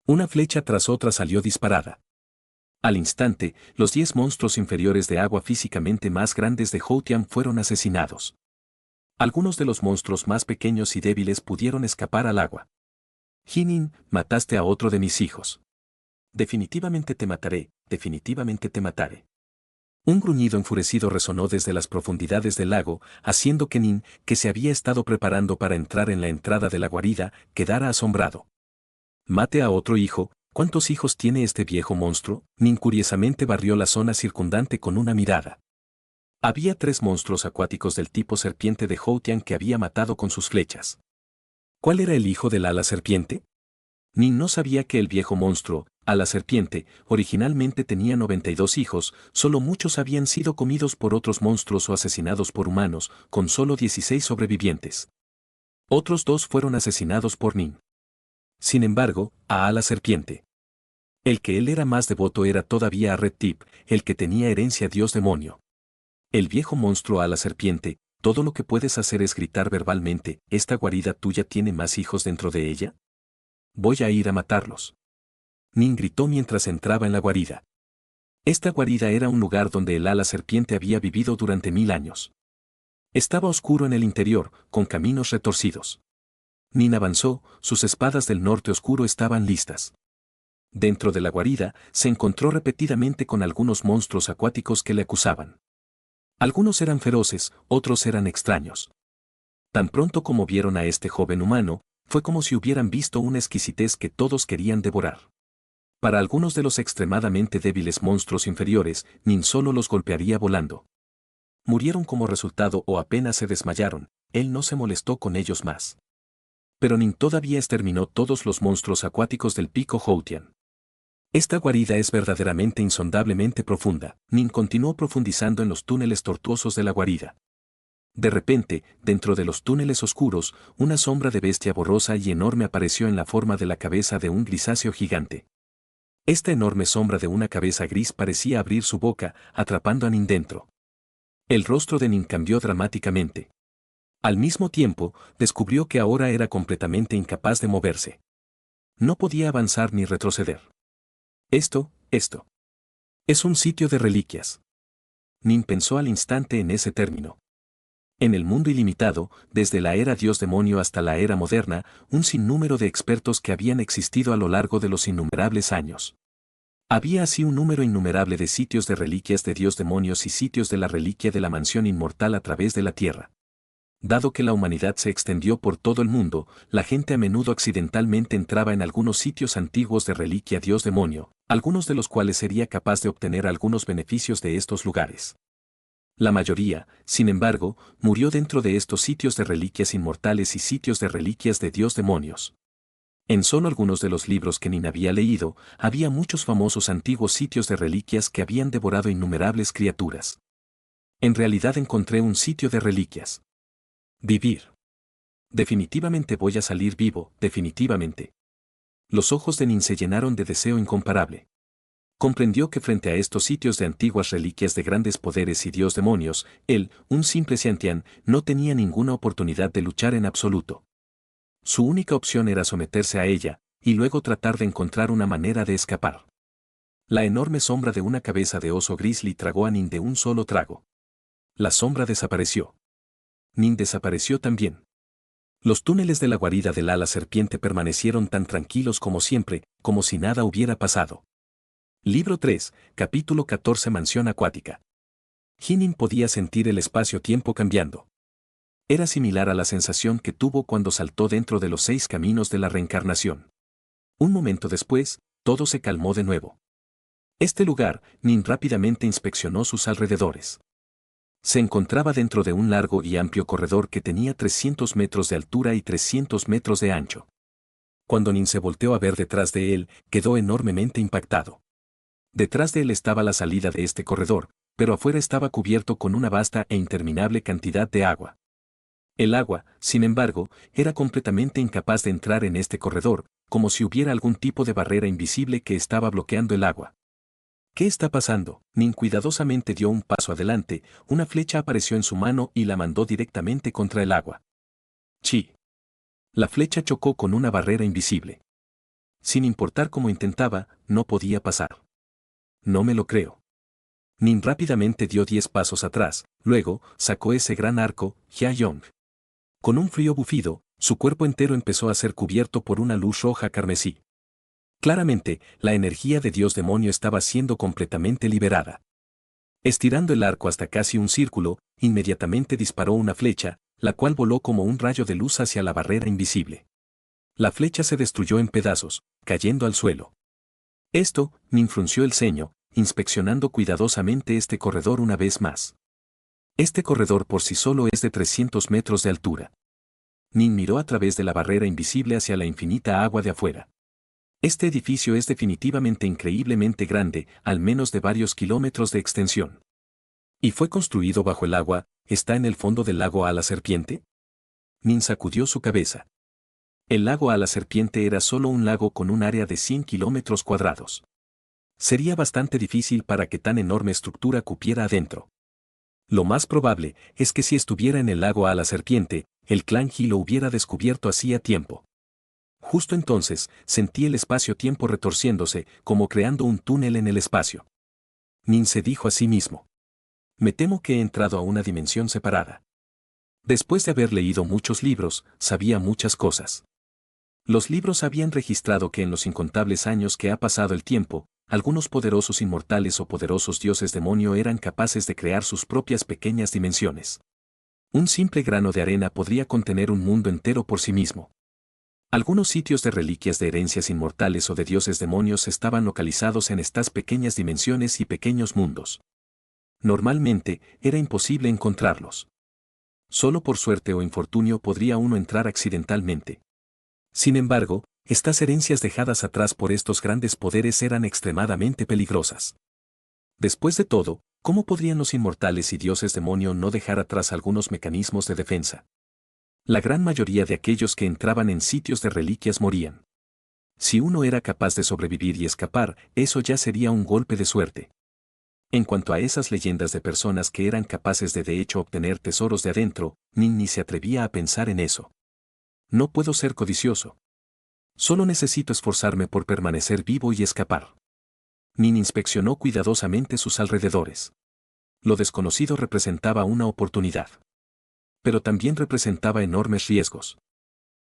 Una flecha tras otra salió disparada. Al instante, los 10 monstruos inferiores de agua físicamente más grandes de Houtian fueron asesinados. Algunos de los monstruos más pequeños y débiles pudieron escapar al agua. Jinin, mataste a otro de mis hijos. Definitivamente te mataré, definitivamente te mataré. Un gruñido enfurecido resonó desde las profundidades del lago, haciendo que Nin, que se había estado preparando para entrar en la entrada de la guarida, quedara asombrado. Mate a otro hijo. ¿Cuántos hijos tiene este viejo monstruo? Nin curiosamente barrió la zona circundante con una mirada. Había 3 monstruos acuáticos del tipo serpiente de Houtian que había matado con sus flechas. ¿Cuál era el hijo del ala serpiente? Nin no sabía que el viejo monstruo, ala serpiente, originalmente tenía 92 hijos, solo muchos habían sido comidos por otros monstruos o asesinados por humanos, con solo 16 sobrevivientes. Otros 2 fueron asesinados por Nin. Sin embargo, a ala serpiente. El que él era más devoto era todavía a Red Tip, el que tenía herencia dios demonio. El viejo monstruo a la serpiente, todo lo que puedes hacer es gritar verbalmente, ¿esta guarida tuya tiene más hijos dentro de ella? Voy a ir a matarlos. Nin gritó mientras entraba en la guarida. Esta guarida era un lugar donde el ala serpiente había vivido durante 1000 años. Estaba oscuro en el interior, con caminos retorcidos. Nin avanzó, sus espadas del norte oscuro estaban listas. Dentro de la guarida, se encontró repetidamente con algunos monstruos acuáticos que le acusaban. Algunos eran feroces, otros eran extraños. Tan pronto como vieron a este joven humano, fue como si hubieran visto una exquisitez que todos querían devorar. Para algunos de los extremadamente débiles monstruos inferiores, Nin solo los golpearía volando. Murieron como resultado o apenas se desmayaron, él no se molestó con ellos más. Pero Nin todavía exterminó todos los monstruos acuáticos del pico Houtian. Esta guarida es verdaderamente insondablemente profunda. Nin continuó profundizando en los túneles tortuosos de la guarida. De repente, dentro de los túneles oscuros, una sombra de bestia borrosa y enorme apareció en la forma de la cabeza de un grisáceo gigante. Esta enorme sombra de una cabeza gris parecía abrir su boca, atrapando a Nin dentro. El rostro de Nin cambió dramáticamente. Al mismo tiempo, descubrió que ahora era completamente incapaz de moverse. No podía avanzar ni retroceder. Esto. Es un sitio de reliquias. Nin pensó al instante en ese término. En el mundo ilimitado, desde la era Dios demonio hasta la era moderna, un sinnúmero de expertos que habían existido a lo largo de los innumerables años. Había así un número innumerable de sitios de reliquias de Dios demonios y sitios de la reliquia de la mansión inmortal a través de la tierra. Dado que la humanidad se extendió por todo el mundo, la gente a menudo accidentalmente entraba en algunos sitios antiguos de reliquia Dios demonio, algunos de los cuales sería capaz de obtener algunos beneficios de estos lugares. La mayoría, sin embargo, murió dentro de estos sitios de reliquias inmortales y sitios de reliquias de Dios demonios. En solo algunos de los libros que Nin había leído, había muchos famosos antiguos sitios de reliquias que habían devorado innumerables criaturas. En realidad encontré un sitio de reliquias. Vivir. Definitivamente voy a salir vivo, definitivamente. Los ojos de Nin se llenaron de deseo incomparable. Comprendió que frente a estos sitios de antiguas reliquias de grandes poderes y dios demonios, él, un simple Xiantian, no tenía ninguna oportunidad de luchar en absoluto. Su única opción era someterse a ella, y luego tratar de encontrar una manera de escapar. La enorme sombra de una cabeza de oso grizzly tragó a Nin de un solo trago. La sombra desapareció. Nin desapareció también. Los túneles de la guarida del ala serpiente permanecieron tan tranquilos como siempre, como si nada hubiera pasado. Libro 3, capítulo 14 Mansión acuática. Jinin podía sentir el espacio-tiempo cambiando. Era similar a la sensación que tuvo cuando saltó dentro de los 6 caminos de la reencarnación. Un momento después, todo se calmó de nuevo. Este lugar, Nin rápidamente inspeccionó sus alrededores. Se encontraba dentro de un largo y amplio corredor que tenía 300 metros de altura y 300 metros de ancho. Cuando Nin se volteó a ver detrás de él, quedó enormemente impactado. Detrás de él estaba la salida de este corredor, pero afuera estaba cubierto con una vasta e interminable cantidad de agua. El agua, sin embargo, era completamente incapaz de entrar en este corredor, como si hubiera algún tipo de barrera invisible que estaba bloqueando el agua. ¿Qué está pasando? Nin cuidadosamente dio un paso adelante, una flecha apareció en su mano y la mandó directamente contra el agua. ¡Chi! La flecha chocó con una barrera invisible. Sin importar cómo intentaba, no podía pasar. No me lo creo. Nin rápidamente dio 10 pasos atrás, luego, sacó ese gran arco, Hya-Yong. Con un frío bufido, su cuerpo entero empezó a ser cubierto por una luz roja carmesí. Claramente, la energía de Dios demonio estaba siendo completamente liberada. Estirando el arco hasta casi un círculo, inmediatamente disparó una flecha, la cual voló como un rayo de luz hacia la barrera invisible. La flecha se destruyó en pedazos, cayendo al suelo. Esto, Nin frunció el ceño, inspeccionando cuidadosamente este corredor una vez más. Este corredor por sí solo es de 300 metros de altura. Nin miró a través de la barrera invisible hacia la infinita agua de afuera. Este edificio es definitivamente increíblemente grande, al menos de varios kilómetros de extensión. ¿Y fue construido bajo el agua? ¿Está en el fondo del lago a la serpiente? Nin sacudió su cabeza. El lago a la serpiente era solo un lago con un área de 100 kilómetros cuadrados. Sería bastante difícil para que tan enorme estructura cupiera adentro. Lo más probable es que si estuviera en el lago a la serpiente, el clan He lo hubiera descubierto hacía tiempo. Justo entonces, sentí el espacio-tiempo retorciéndose, como creando un túnel en el espacio. Nin se dijo a sí mismo. Me temo que he entrado a una dimensión separada. Después de haber leído muchos libros, sabía muchas cosas. Los libros habían registrado que en los incontables años que ha pasado el tiempo, algunos poderosos inmortales o poderosos dioses demonio eran capaces de crear sus propias pequeñas dimensiones. Un simple grano de arena podría contener un mundo entero por sí mismo. Algunos sitios de reliquias de herencias inmortales o de dioses demonios estaban localizados en estas pequeñas dimensiones y pequeños mundos. Normalmente, era imposible encontrarlos. Solo por suerte o infortunio podría uno entrar accidentalmente. Sin embargo, estas herencias dejadas atrás por estos grandes poderes eran extremadamente peligrosas. Después de todo, ¿cómo podrían los inmortales y dioses demonio no dejar atrás algunos mecanismos de defensa? La gran mayoría de aquellos que entraban en sitios de reliquias morían. Si uno era capaz de sobrevivir y escapar, eso ya sería un golpe de suerte. En cuanto a esas leyendas de personas que eran capaces de hecho obtener tesoros de adentro, Nin ni se atrevía a pensar en eso. No puedo ser codicioso. Solo necesito esforzarme por permanecer vivo y escapar. Nin inspeccionó cuidadosamente sus alrededores. Lo desconocido representaba una oportunidad. Pero también representaba enormes riesgos.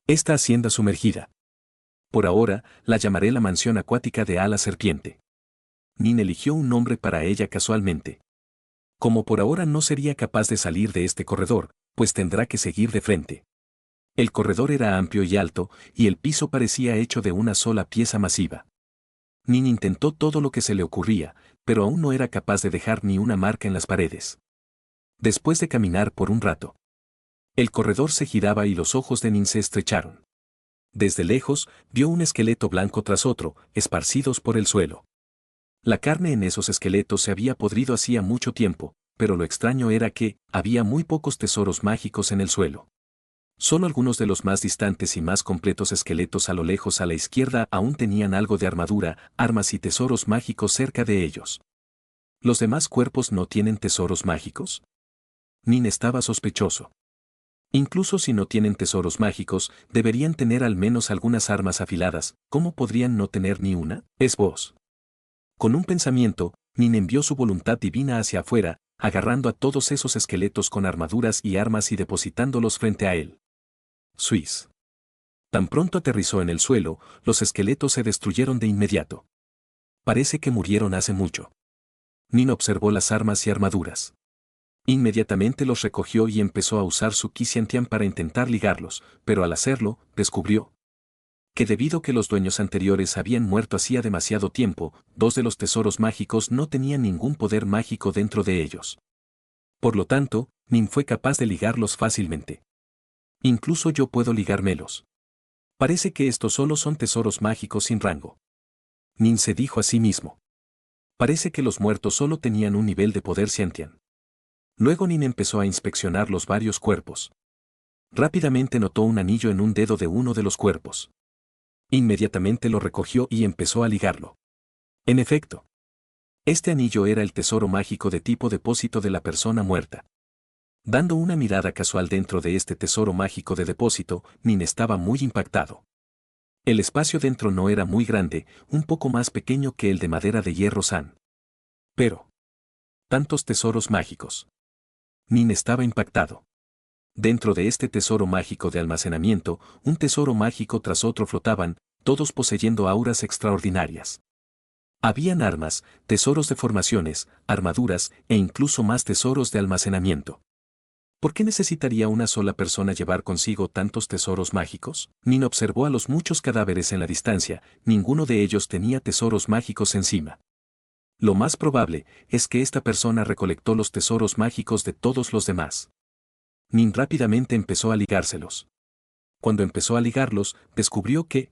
Esta hacienda sumergida. Por ahora, la llamaré la mansión acuática de ala serpiente. Nin eligió un nombre para ella casualmente. Como por ahora no sería capaz de salir de este corredor, pues tendrá que seguir de frente. El corredor era amplio y alto, y el piso parecía hecho de una sola pieza masiva. Nin intentó todo lo que se le ocurría, pero aún no era capaz de dejar ni una marca en las paredes. Después de caminar por un rato, el corredor se giraba y los ojos de Nin se estrecharon. Desde lejos, vio un esqueleto blanco tras otro, esparcidos por el suelo. La carne en esos esqueletos se había podrido hacía mucho tiempo, pero lo extraño era que había muy pocos tesoros mágicos en el suelo. Solo algunos de los más distantes y más completos esqueletos a lo lejos a la izquierda aún tenían algo de armadura, armas y tesoros mágicos cerca de ellos. ¿Los demás cuerpos no tienen tesoros mágicos? Nin estaba sospechoso. Incluso si no tienen tesoros mágicos, deberían tener al menos algunas armas afiladas. ¿Cómo podrían no tener ni una? Es vos. Con un pensamiento, Nin envió su voluntad divina hacia afuera, agarrando a todos esos esqueletos con armaduras y armas y depositándolos frente a él. Suiz. Tan pronto aterrizó en el suelo, los esqueletos se destruyeron de inmediato. Parece que murieron hace mucho. Nin observó las armas y armaduras. Inmediatamente los recogió y empezó a usar su Qi Xiantian para intentar ligarlos, pero al hacerlo, descubrió que debido a que los dueños anteriores habían muerto hacía demasiado tiempo, dos de los tesoros mágicos no tenían ningún poder mágico dentro de ellos. Por lo tanto, Nin fue capaz de ligarlos fácilmente. Incluso yo puedo ligármelos. Parece que estos solo son tesoros mágicos sin rango. Nin se dijo a sí mismo. Parece que los muertos solo tenían un nivel de poder Xiantian. Luego Nin empezó a inspeccionar los varios cuerpos. Rápidamente notó un anillo en un dedo de uno de los cuerpos. Inmediatamente lo recogió y empezó a ligarlo. En efecto, este anillo era el tesoro mágico de tipo depósito de la persona muerta. Dando una mirada casual dentro de este tesoro mágico de depósito, Nin estaba muy impactado. El espacio dentro no era muy grande, un poco más pequeño que el de madera de hierro san. Pero, tantos tesoros mágicos. Nin estaba impactado. Dentro de este tesoro mágico de almacenamiento, un tesoro mágico tras otro flotaban, todos poseyendo auras extraordinarias. Habían armas, tesoros de formaciones, armaduras e incluso más tesoros de almacenamiento. ¿Por qué necesitaría una sola persona llevar consigo tantos tesoros mágicos? Nin observó a los muchos cadáveres en la distancia, ninguno de ellos tenía tesoros mágicos encima. Lo más probable es que esta persona recolectó los tesoros mágicos de todos los demás. Nin rápidamente empezó a ligárselos. Cuando empezó a ligarlos, descubrió que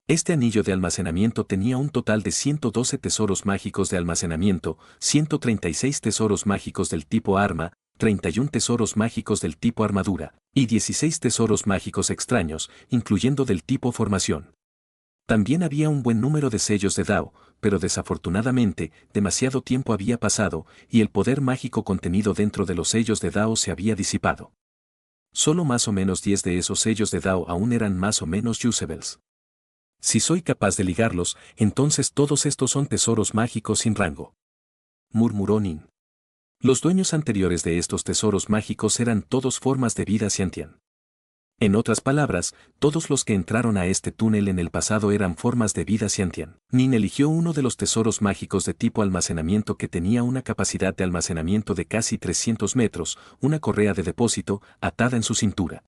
este anillo de almacenamiento tenía un total de 112 tesoros mágicos de almacenamiento, 136 tesoros mágicos del tipo arma, 31 tesoros mágicos del tipo armadura, y 16 tesoros mágicos extraños, incluyendo del tipo formación. También había un buen número de sellos de Dao, pero desafortunadamente, demasiado tiempo había pasado, y el poder mágico contenido dentro de los sellos de Dao se había disipado. Solo más o menos 10 de esos sellos de Dao aún eran más o menos usables. Si soy capaz de ligarlos, entonces todos estos son tesoros mágicos sin rango, murmuró Nin. Los dueños anteriores de estos tesoros mágicos eran todos formas de vida Xiantian. En otras palabras, todos los que entraron a este túnel en el pasado eran formas de vida Xiantian. Nin eligió uno de los tesoros mágicos de tipo almacenamiento que tenía una capacidad de almacenamiento de casi 300 metros, una correa de depósito, atada en su cintura.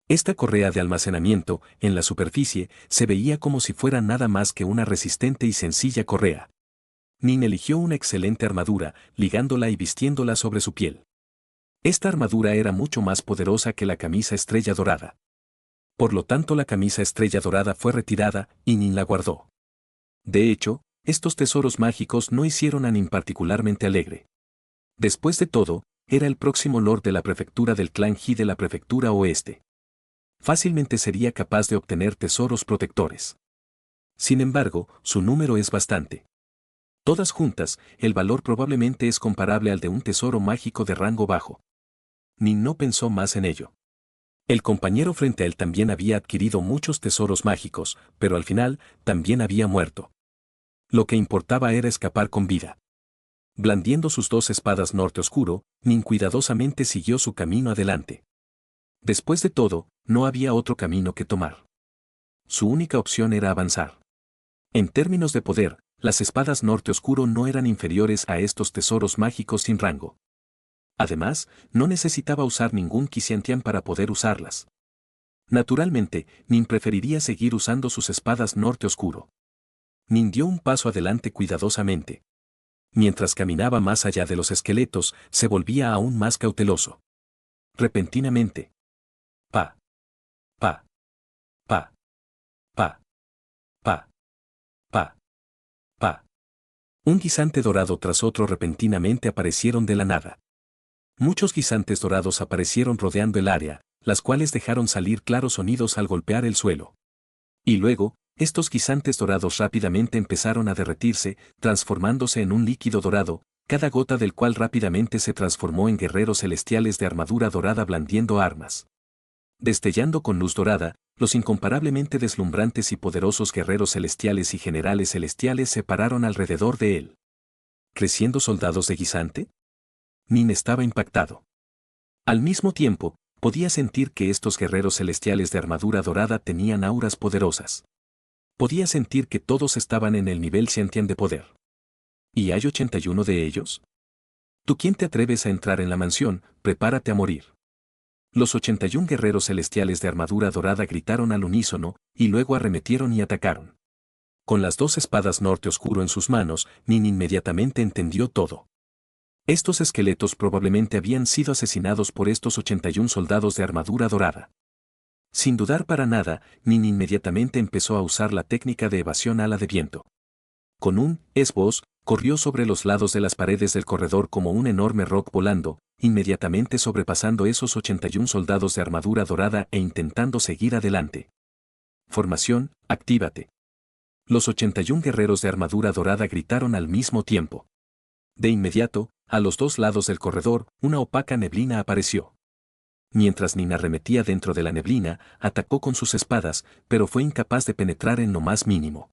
Esta correa de almacenamiento, en la superficie, se veía como si fuera nada más que una resistente y sencilla correa. Nin eligió una excelente armadura, ligándola y vistiéndola sobre su piel. Esta armadura era mucho más poderosa que la camisa estrella dorada. Por lo tanto, la camisa estrella dorada fue retirada, y Nin la guardó. De hecho, estos tesoros mágicos no hicieron a Nin particularmente alegre. Después de todo, era el próximo lord de la prefectura del clan Ji de la prefectura oeste. Fácilmente sería capaz de obtener tesoros protectores. Sin embargo, su número es bastante. Todas juntas, el valor probablemente es comparable al de un tesoro mágico de rango bajo. Nin no pensó más en ello. El compañero frente a él también había adquirido muchos tesoros mágicos, pero al final, también había muerto. Lo que importaba era escapar con vida. Blandiendo sus dos espadas norte oscuro, Nin cuidadosamente siguió su camino adelante. Después de todo, no había otro camino que tomar. Su única opción era avanzar. En términos de poder, las espadas norte oscuro no eran inferiores a estos tesoros mágicos sin rango. Además, no necesitaba usar ningún Qi Xiantian para poder usarlas. Naturalmente, Nin preferiría seguir usando sus espadas norte oscuro. Nin dio un paso adelante cuidadosamente. Mientras caminaba más allá de los esqueletos, se volvía aún más cauteloso. Repentinamente. Pa. Pa. Pa. Pa. Pa. Pa. Pa. Un guisante dorado tras otro repentinamente aparecieron de la nada. Muchos guisantes dorados aparecieron rodeando el área, las cuales dejaron salir claros sonidos al golpear el suelo. Y luego, estos guisantes dorados rápidamente empezaron a derretirse, transformándose en un líquido dorado, cada gota del cual rápidamente se transformó en guerreros celestiales de armadura dorada blandiendo armas. Destellando con luz dorada, los incomparablemente deslumbrantes y poderosos guerreros celestiales y generales celestiales se pararon alrededor de él. ¿Creciendo soldados de guisante? Nin estaba impactado. Al mismo tiempo, podía sentir que estos guerreros celestiales de armadura dorada tenían auras poderosas. Podía sentir que todos estaban en el nivel Xiantian de poder. ¿Y hay 81 de ellos? ¿Tú quién te atreves a entrar en la mansión? Prepárate a morir. Los 81 guerreros celestiales de armadura dorada gritaron al unísono, y luego arremetieron y atacaron. Con las dos espadas norte oscuro en sus manos, Nin inmediatamente entendió todo. Estos esqueletos probablemente habían sido asesinados por estos 81 soldados de armadura dorada. Sin dudar para nada, Nin inmediatamente empezó a usar la técnica de evasión ala de viento. Con un esboz, corrió sobre los lados de las paredes del corredor como un enorme roc volando, inmediatamente sobrepasando esos 81 soldados de armadura dorada e intentando seguir adelante. Formación, actívate. Los 81 guerreros de armadura dorada gritaron al mismo tiempo. De inmediato, a los dos lados del corredor, una opaca neblina apareció. Mientras Nin arremetía dentro de la neblina, atacó con sus espadas, pero fue incapaz de penetrar en lo más mínimo.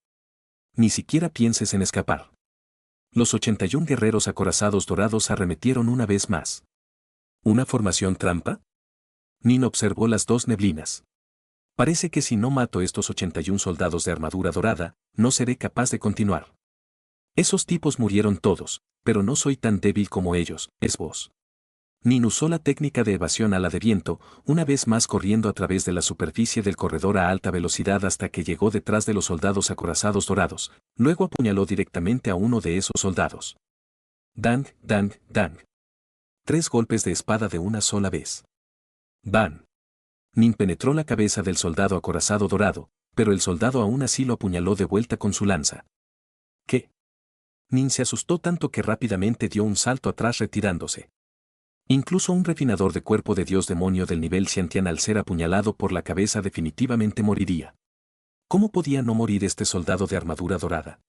Ni siquiera pienses en escapar. Los 81 guerreros acorazados dorados arremetieron una vez más. ¿Una formación trampa? Nin observó las dos neblinas. Parece que si no mato estos 81 soldados de armadura dorada, no seré capaz de continuar. Esos tipos murieron todos, pero no soy tan débil como ellos, es vos. Nin usó la técnica de evasión ala de viento, una vez más corriendo a través de la superficie del corredor a alta velocidad hasta que llegó detrás de los soldados acorazados dorados, luego apuñaló directamente a uno de esos soldados. Dang, dang, dang. 3 golpes de espada de una sola vez. ¡Bam! Nin penetró la cabeza del soldado acorazado dorado, pero el soldado aún así lo apuñaló de vuelta con su lanza. ¿Qué? Nin se asustó tanto que rápidamente dio un salto atrás retirándose. Incluso un refinador de cuerpo de dios demonio del nivel Xiantian al ser apuñalado por la cabeza definitivamente moriría. ¿Cómo podía no morir este soldado de armadura dorada?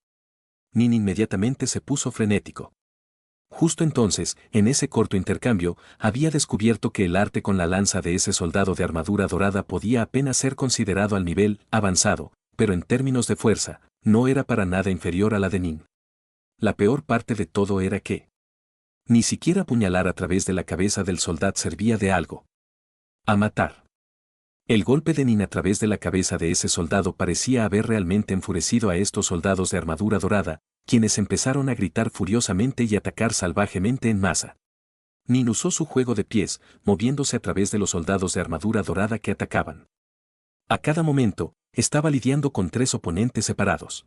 Nin inmediatamente se puso frenético. Justo entonces, en ese corto intercambio, había descubierto que el arte con la lanza de ese soldado de armadura dorada podía apenas ser considerado al nivel avanzado, pero en términos de fuerza, no era para nada inferior a la de Nin. La peor parte de todo era que ni siquiera apuñalar a través de la cabeza del soldado servía de algo. A matar. El golpe de Nin a través de la cabeza de ese soldado parecía haber realmente enfurecido a estos soldados de armadura dorada, quienes empezaron a gritar furiosamente y atacar salvajemente en masa. Nin usó su juego de pies, moviéndose a través de los soldados de armadura dorada que atacaban. A cada momento, estaba lidiando con 3 oponentes separados.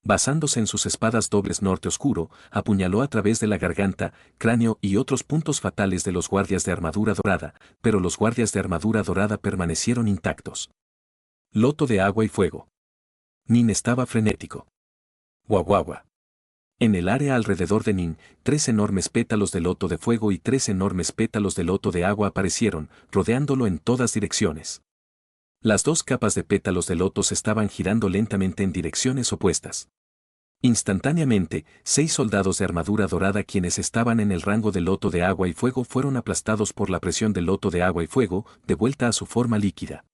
Basándose en sus espadas dobles norte oscuro, apuñaló a través de la garganta, cráneo y otros puntos fatales de los guardias de armadura dorada, pero los guardias de armadura dorada permanecieron intactos. Loto de agua y fuego. Nin estaba frenético. Guaguagua. En el área alrededor de Nin, 3 enormes pétalos de loto de fuego y 3 enormes pétalos de loto de agua aparecieron, rodeándolo en todas direcciones. Las 2 capas de pétalos de lotos estaban girando lentamente en direcciones opuestas. Instantáneamente, 6 soldados de armadura dorada quienes estaban en el rango del loto de agua y fuego fueron aplastados por la presión del loto de agua y fuego, de vuelta a su forma líquida.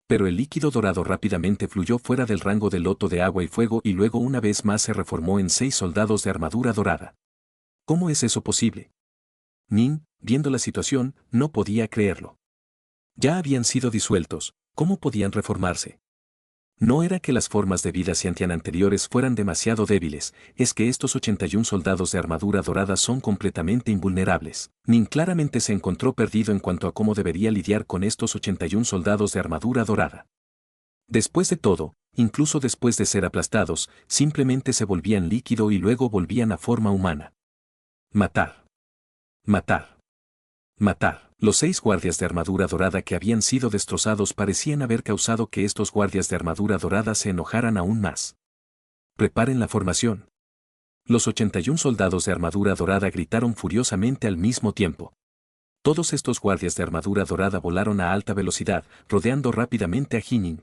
Pero el líquido dorado rápidamente fluyó fuera del rango del loto de agua y fuego y luego una vez más se reformó en 6 soldados de armadura dorada. ¿Cómo es eso posible? Nin, viendo la situación, no podía creerlo. Ya habían sido disueltos, ¿cómo podían reformarse? No era que las formas de vida Xiantian anteriores fueran demasiado débiles, es que estos 81 soldados de armadura dorada son completamente invulnerables. Nin claramente se encontró perdido en cuanto a cómo debería lidiar con estos 81 soldados de armadura dorada. Después de todo, incluso después de ser aplastados, simplemente se volvían líquido y luego volvían a forma humana. Matar. Matar. Matar. Los 6 guardias de armadura dorada que habían sido destrozados parecían haber causado que estos guardias de armadura dorada se enojaran aún más. Preparen la formación. Los 81 soldados de armadura dorada gritaron furiosamente al mismo tiempo. Todos estos guardias de armadura dorada volaron a alta velocidad, rodeando rápidamente a Jinin.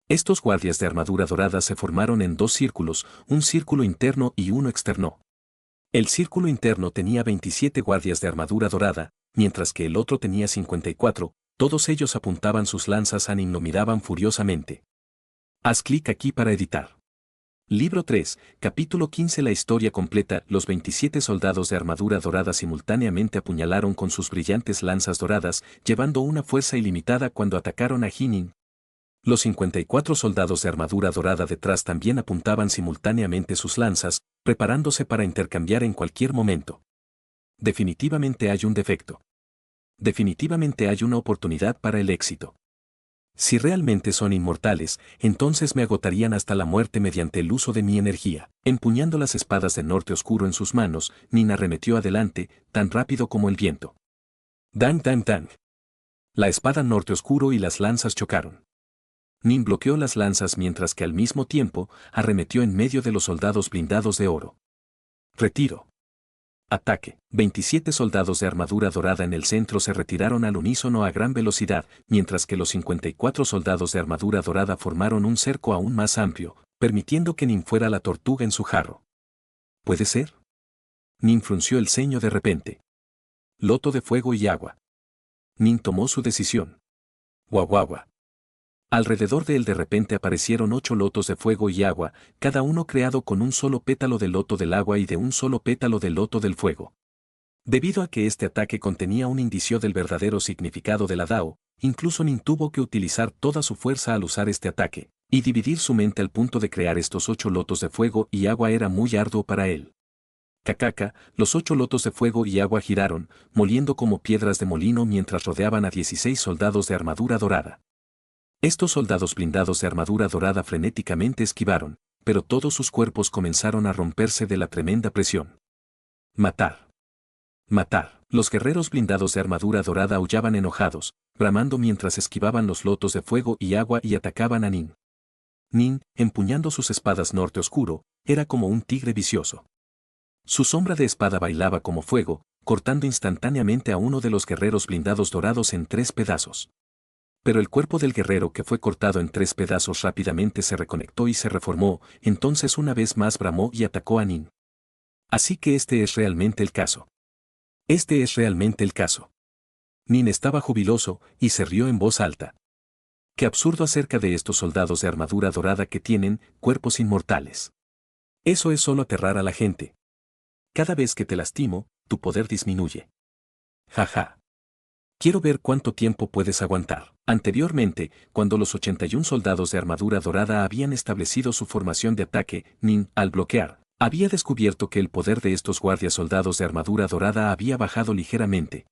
Estos guardias de armadura dorada se formaron en 2 círculos, un círculo interno y uno externo. El círculo interno tenía 27 guardias de armadura dorada, mientras que el otro tenía 54, todos ellos apuntaban sus lanzas a Nin y lo miraban furiosamente. Haz clic aquí para editar. Libro 3, capítulo 15. La historia completa. Los 27 soldados de armadura dorada simultáneamente apuñalaron con sus brillantes lanzas doradas, llevando una fuerza ilimitada cuando atacaron a Jinin. Los 54 soldados de armadura dorada detrás también apuntaban simultáneamente sus lanzas, preparándose para intercambiar en cualquier momento. Definitivamente hay un defecto. Definitivamente hay una oportunidad para el éxito. Si realmente son inmortales, entonces me agotarían hasta la muerte mediante el uso de mi energía. Empuñando las espadas de norte oscuro en sus manos, Nin arremetió adelante, tan rápido como el viento. ¡Dang, dang, dang! La espada norte oscuro y las lanzas chocaron. Nin bloqueó las lanzas mientras que al mismo tiempo arremetió en medio de los soldados blindados de oro. Retiro. Ataque. 27 soldados de armadura dorada en el centro se retiraron al unísono a gran velocidad, mientras que los 54 soldados de armadura dorada formaron un cerco aún más amplio, permitiendo que Nin fuera la tortuga en su jarro. ¿Puede ser? Nin frunció el ceño de repente. Loto de fuego y agua. Nin tomó su decisión. Guaguagua. Alrededor de él de repente aparecieron 8 lotos de fuego y agua, cada uno creado con un solo pétalo del loto del agua y de un solo pétalo del loto del fuego. Debido a que este ataque contenía un indicio del verdadero significado de la Dao, incluso Nin tuvo que utilizar toda su fuerza al usar este ataque, y dividir su mente al punto de crear estos 8 lotos de fuego y agua era muy arduo para él. Cacaca, los 8 lotos de fuego y agua giraron, moliendo como piedras de molino mientras rodeaban a 16 soldados de armadura dorada. Estos soldados blindados de armadura dorada frenéticamente esquivaron, pero todos sus cuerpos comenzaron a romperse de la tremenda presión. Matar. Matar. Los guerreros blindados de armadura dorada aullaban enojados, bramando mientras esquivaban los lotos de fuego y agua y atacaban a Nin. Nin, empuñando sus espadas norte oscuro, era como un tigre vicioso. Su sombra de espada bailaba como fuego, cortando instantáneamente a uno de los guerreros blindados dorados en 3 pedazos. Pero el cuerpo del guerrero que fue cortado en 3 pedazos rápidamente se reconectó y se reformó, entonces una vez más bramó y atacó a Nin. Así que este es realmente el caso. Este es realmente el caso. Nin estaba jubiloso y se rió en voz alta. Qué absurdo acerca de estos soldados de armadura dorada que tienen cuerpos inmortales. Eso es solo aterrar a la gente. Cada vez que te lastimo, tu poder disminuye. Jaja. Quiero ver cuánto tiempo puedes aguantar. Anteriormente, cuando los 81 soldados de armadura dorada habían establecido su formación de ataque, Nin, al bloquear, había descubierto que el poder de estos guardias soldados de armadura dorada había bajado ligeramente.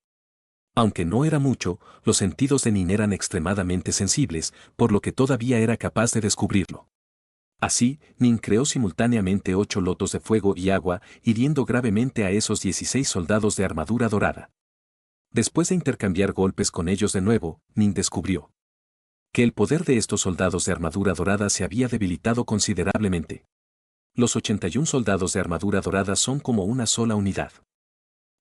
Aunque no era mucho, los sentidos de Nin eran extremadamente sensibles, por lo que todavía era capaz de descubrirlo. Así, Nin creó simultáneamente 8 lotos de fuego y agua, hiriendo gravemente a esos 16 soldados de armadura dorada. Después de intercambiar golpes con ellos de nuevo, Nin descubrió que el poder de estos soldados de armadura dorada se había debilitado considerablemente. Los 81 soldados de armadura dorada son como una sola unidad.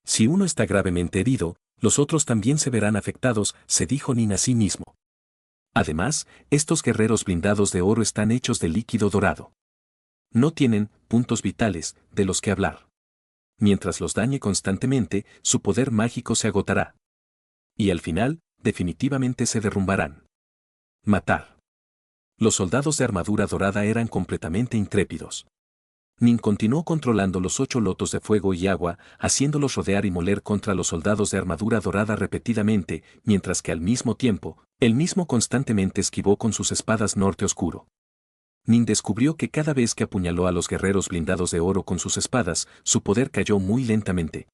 Si uno está gravemente herido, los otros también se verán afectados, se dijo Nin a sí mismo. Además, estos guerreros blindados de oro están hechos de líquido dorado. No tienen puntos vitales de los que hablar. Mientras los dañe constantemente, su poder mágico se agotará. Y al final, definitivamente se derrumbarán. Matar. Los soldados de armadura dorada eran completamente intrépidos. Nin continuó controlando los 8 lotos de fuego y agua, haciéndolos rodear y moler contra los soldados de armadura dorada repetidamente, mientras que al mismo tiempo, él mismo constantemente esquivó con sus espadas norte oscuro. Nin descubrió que cada vez que apuñaló a los guerreros blindados de oro con sus espadas, su poder cayó muy lentamente.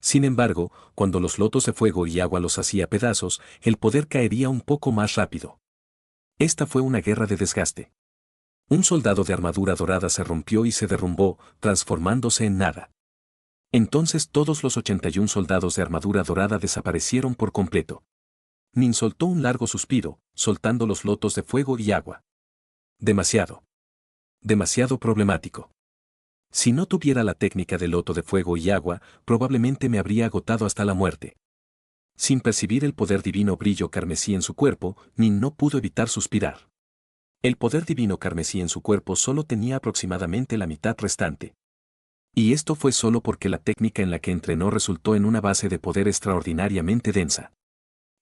Sin embargo, cuando los lotos de fuego y agua los hacía pedazos, el poder caería un poco más rápido. Esta fue una guerra de desgaste. Un soldado de armadura dorada se rompió y se derrumbó, transformándose en nada. Entonces todos los 81 soldados de armadura dorada desaparecieron por completo. Nin soltó un largo suspiro, soltando los lotos de fuego y agua. Demasiado. Demasiado problemático. Si no tuviera la técnica del loto de fuego y agua, probablemente me habría agotado hasta la muerte. Sin percibir el poder divino brillo carmesí en su cuerpo, Nin no pudo evitar suspirar. El poder divino carmesí en su cuerpo solo tenía aproximadamente la mitad restante. Y esto fue solo porque la técnica en la que entrenó resultó en una base de poder extraordinariamente densa.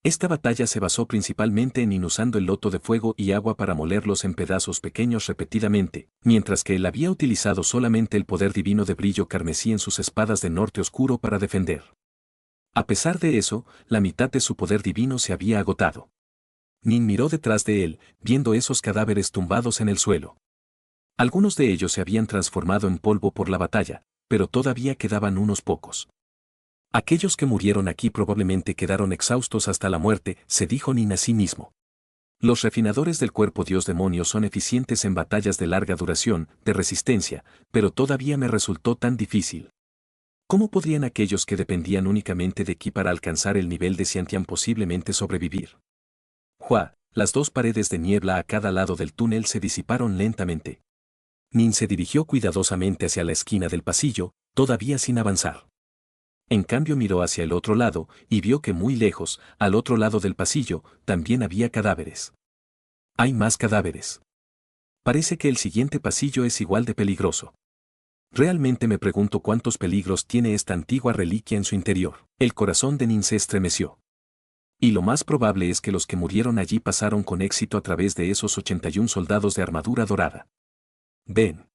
Esta batalla se basó principalmente en Nin usando el loto de fuego y agua para molerlos en pedazos pequeños repetidamente, mientras que él había utilizado solamente el poder divino de brillo carmesí en sus espadas de norte oscuro para defender. A pesar de eso, la mitad de su poder divino se había agotado. Nin miró detrás de él, viendo esos cadáveres tumbados en el suelo. Algunos de ellos se habían transformado en polvo por la batalla, pero todavía quedaban unos pocos. Aquellos que murieron aquí probablemente quedaron exhaustos hasta la muerte, se dijo Nin a sí mismo. Los refinadores del cuerpo dios demonio son eficientes en batallas de larga duración, de resistencia, pero todavía me resultó tan difícil. ¿Cómo podrían aquellos que dependían únicamente de ki para alcanzar el nivel de Xiantian posiblemente sobrevivir? Las 2 paredes de niebla a cada lado del túnel se disiparon lentamente. Nin se dirigió cuidadosamente hacia la esquina del pasillo, todavía sin avanzar. En cambio miró hacia el otro lado y vio que muy lejos, al otro lado del pasillo, también había cadáveres. Hay más cadáveres. Parece que el siguiente pasillo es igual de peligroso. Realmente me pregunto cuántos peligros tiene esta antigua reliquia en su interior. El corazón de Nin se estremeció. Y lo más probable es que los que murieron allí pasaron con éxito a través de esos 81 soldados de armadura dorada. Ven.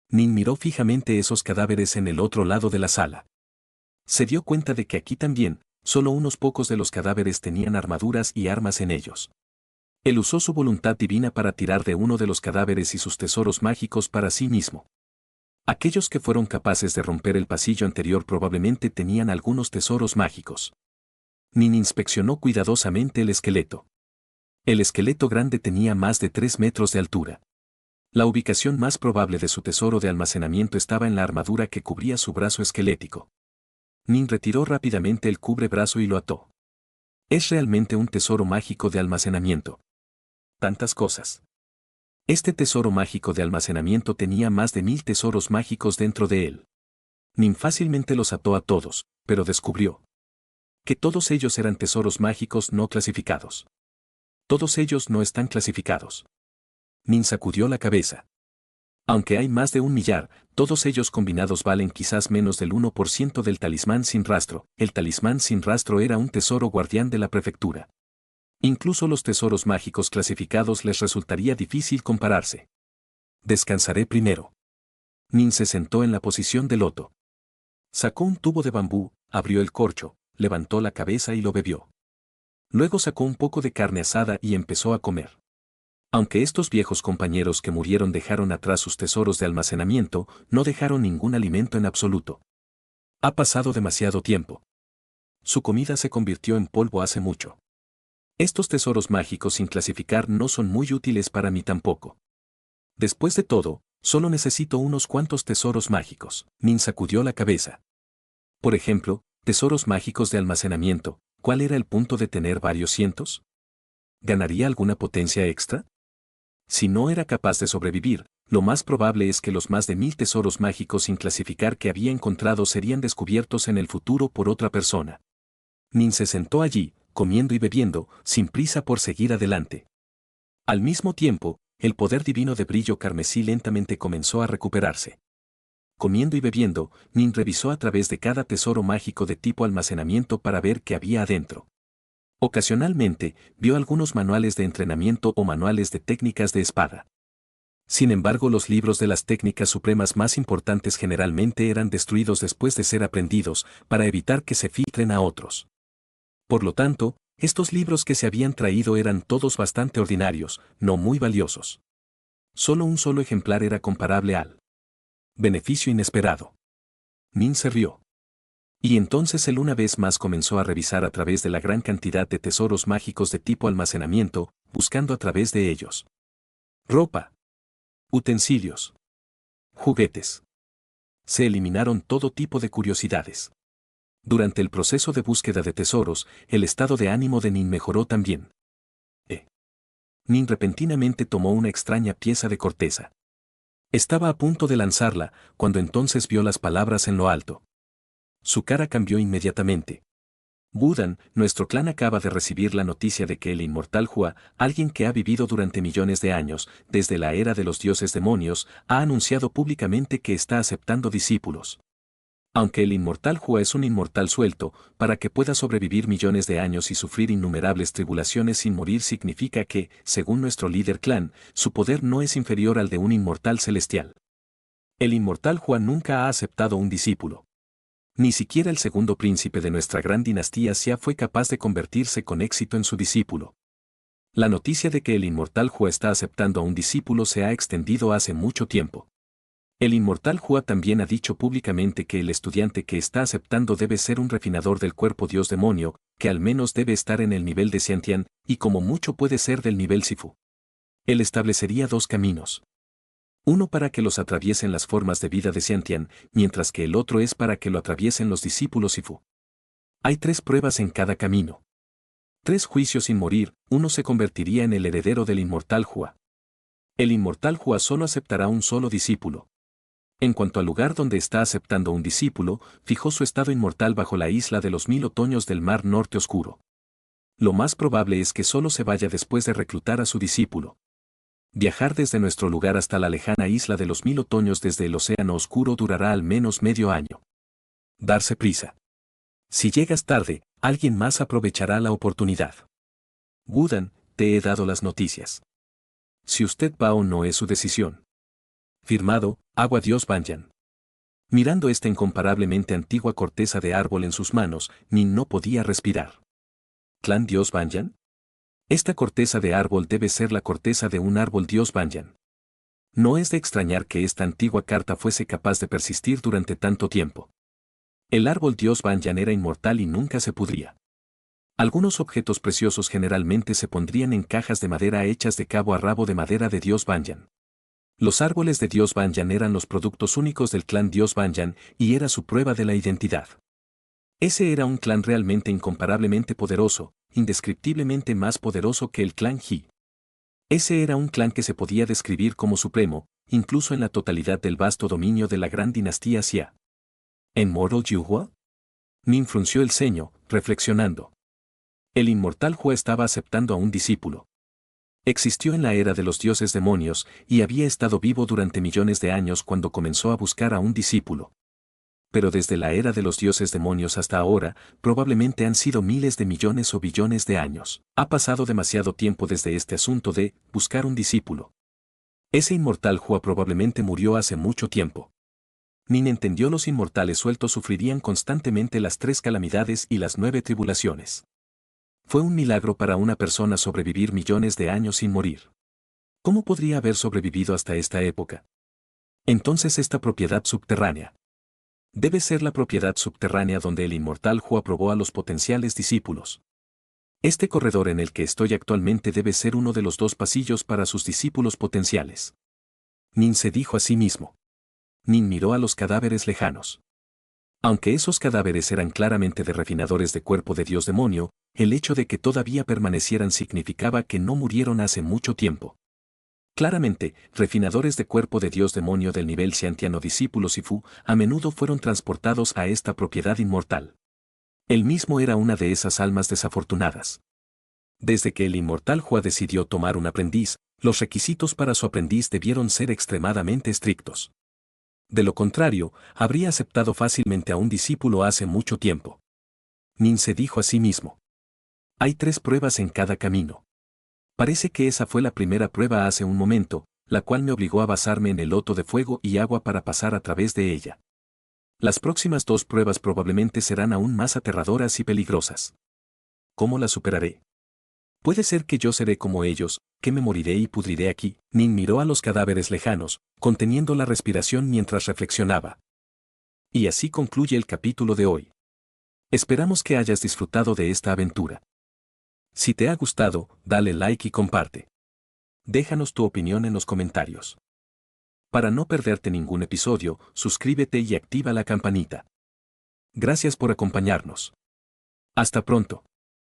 Nin miró fijamente esos cadáveres en el otro lado de la sala. Se dio cuenta de que aquí también, solo unos pocos de los cadáveres tenían armaduras y armas en ellos. Él usó su voluntad divina para tirar de uno de los cadáveres y sus tesoros mágicos para sí mismo. Aquellos que fueron capaces de romper el pasillo anterior probablemente tenían algunos tesoros mágicos. Nin inspeccionó cuidadosamente el esqueleto. El esqueleto grande tenía más de 3 metros de altura. La ubicación más probable de su tesoro de almacenamiento estaba en la armadura que cubría su brazo esquelético. Nin retiró rápidamente el cubrebrazo y lo ató. Es realmente un tesoro mágico de almacenamiento. Tantas cosas. Este tesoro mágico de almacenamiento tenía más de 1000 tesoros mágicos dentro de él. Nin fácilmente los ató a todos, pero descubrió que todos ellos eran tesoros mágicos no clasificados. Todos ellos no están clasificados. Nin sacudió la cabeza. Aunque hay más de 1 millar, todos ellos combinados valen quizás menos del 1% del talismán sin rastro. El talismán sin rastro era un tesoro guardián de la prefectura. Incluso los tesoros mágicos clasificados les resultaría difícil compararse. Descansaré primero. Nin se sentó en la posición de loto. Sacó un tubo de bambú, abrió el corcho, levantó la cabeza y lo bebió. Luego sacó un poco de carne asada y empezó a comer. Aunque estos viejos compañeros que murieron dejaron atrás sus tesoros de almacenamiento, no dejaron ningún alimento en absoluto. Ha pasado demasiado tiempo. Su comida se convirtió en polvo hace mucho. Estos tesoros mágicos sin clasificar no son muy útiles para mí tampoco. Después de todo, solo necesito unos cuantos tesoros mágicos. Nin sacudió la cabeza. Por ejemplo, tesoros mágicos de almacenamiento, ¿cuál era el punto de tener varios cientos? ¿Ganaría alguna potencia extra? Si no era capaz de sobrevivir, lo más probable es que los más de 1000 tesoros mágicos sin clasificar que había encontrado serían descubiertos en el futuro por otra persona. Nin se sentó allí, comiendo y bebiendo, sin prisa por seguir adelante. Al mismo tiempo, el poder divino de brillo carmesí lentamente comenzó a recuperarse. Comiendo y bebiendo, Nin revisó a través de cada tesoro mágico de tipo almacenamiento para ver qué había adentro. Ocasionalmente, vio algunos manuales de entrenamiento o manuales de técnicas de espada. Sin embargo, los libros de las técnicas supremas más importantes generalmente eran destruidos después de ser aprendidos, para evitar que se filtren a otros. Por lo tanto, estos libros que se habían traído eran todos bastante ordinarios, no muy valiosos. Solo un solo ejemplar era comparable al beneficio inesperado. Nin se rió. Y entonces él una vez más comenzó a revisar a través de la gran cantidad de tesoros mágicos de tipo almacenamiento, buscando a través de ellos ropa, utensilios, juguetes. Se eliminaron todo tipo de curiosidades. Durante el proceso de búsqueda de tesoros, el estado de ánimo de Nin mejoró también. Nin repentinamente tomó una extraña pieza de corteza. Estaba a punto de lanzarla, cuando entonces vio las palabras en lo alto. Su cara cambió inmediatamente. Budan, nuestro clan acaba de recibir la noticia de que el inmortal Hua, alguien que ha vivido durante millones de años, desde la era de los dioses demonios, ha anunciado públicamente que está aceptando discípulos. Aunque el inmortal Hua es un inmortal suelto, para que pueda sobrevivir millones de años y sufrir innumerables tribulaciones sin morir significa que, según nuestro líder clan, su poder no es inferior al de un inmortal celestial. El inmortal Hua nunca ha aceptado un discípulo. Ni siquiera el segundo príncipe de nuestra gran dinastía Xia fue capaz de convertirse con éxito en su discípulo. La noticia de que el inmortal Hua está aceptando a un discípulo se ha extendido hace mucho tiempo. El inmortal Hua también ha dicho públicamente que el estudiante que está aceptando debe ser un refinador del cuerpo dios demonio, que al menos debe estar en el nivel de Xiantian, y como mucho puede ser del nivel Sifu. Él establecería 2 caminos. Uno para que los atraviesen las formas de vida de Xiantian, mientras que el otro es para que lo atraviesen los discípulos Sifu. Hay 3 pruebas en cada camino. 3 juicios sin morir, uno se convertiría en el heredero del inmortal Hua. El inmortal Hua solo aceptará un solo discípulo. En cuanto al lugar donde está aceptando un discípulo, fijó su estado inmortal bajo la isla de los 1000 otoños del Mar Norte Oscuro. Lo más probable es que solo se vaya después de reclutar a su discípulo. Viajar desde nuestro lugar hasta la lejana isla de los 1000 otoños desde el Océano Oscuro durará al menos medio año. Darse prisa. Si llegas tarde, alguien más aprovechará la oportunidad. Woodan, te he dado las noticias. Si usted va o no es su decisión. Firmado, Agua Dios Banyan. Mirando esta incomparablemente antigua corteza de árbol en sus manos, Nin no podía respirar. ¿Clan Dios Banyan? Esta corteza de árbol debe ser la corteza de un árbol Dios Banyan. No es de extrañar que esta antigua carta fuese capaz de persistir durante tanto tiempo. El árbol Dios Banyan era inmortal y nunca se pudría. Algunos objetos preciosos generalmente se pondrían en cajas de madera hechas de cabo a rabo de madera de Dios Banyan. Los árboles de Dios Banyan eran los productos únicos del clan Dios Banyan y era su prueba de la identidad. Ese era un clan realmente incomparablemente poderoso, indescriptiblemente más poderoso que el clan He. Ese era un clan que se podía describir como supremo, incluso en la totalidad del vasto dominio de la gran dinastía Xia. ¿En Mortal Yuhua? Nin frunció el ceño, reflexionando. El inmortal Hua estaba aceptando a un discípulo. Existió en la era de los dioses demonios y había estado vivo durante millones de años cuando comenzó a buscar a un discípulo. Pero desde la era de los dioses demonios hasta ahora, probablemente han sido miles de millones o billones de años. Ha pasado demasiado tiempo desde este asunto de buscar un discípulo. Ese inmortal Hua probablemente murió hace mucho tiempo. Nin entendió los inmortales sueltos sufrirían constantemente las 3 calamidades y las 9 tribulaciones. Fue un milagro para una persona sobrevivir millones de años sin morir. ¿Cómo podría haber sobrevivido hasta esta época? Entonces esta propiedad subterránea. Debe ser la propiedad subterránea donde el inmortal Hua probó a los potenciales discípulos. Este corredor en el que estoy actualmente debe ser uno de los 2 pasillos para sus discípulos potenciales. Nin se dijo a sí mismo. Nin miró a los cadáveres lejanos. Aunque esos cadáveres eran claramente de refinadores de cuerpo de Dios demonio, el hecho de que todavía permanecieran significaba que no murieron hace mucho tiempo. Claramente, refinadores de cuerpo de Dios demonio del nivel Xiantiano discípulos Sifu a menudo fueron transportados a esta propiedad inmortal. Él mismo era una de esas almas desafortunadas. Desde que el inmortal Hua decidió tomar un aprendiz, los requisitos para su aprendiz debieron ser extremadamente estrictos. De lo contrario, habría aceptado fácilmente a un discípulo hace mucho tiempo. Nin se dijo a sí mismo. Hay 3 pruebas en cada camino. Parece que esa fue la primera prueba hace un momento, la cual me obligó a basarme en el loto de fuego y agua para pasar a través de ella. Las próximas 2 pruebas probablemente serán aún más aterradoras y peligrosas. ¿Cómo las superaré? Puede ser que yo seré como ellos, que me moriré y pudriré aquí. Nin miró a los cadáveres lejanos, conteniendo la respiración mientras reflexionaba. Y así concluye el capítulo de hoy. Esperamos que hayas disfrutado de esta aventura. Si te ha gustado, dale like y comparte. Déjanos tu opinión en los comentarios. Para no perderte ningún episodio, suscríbete y activa la campanita. Gracias por acompañarnos. Hasta pronto.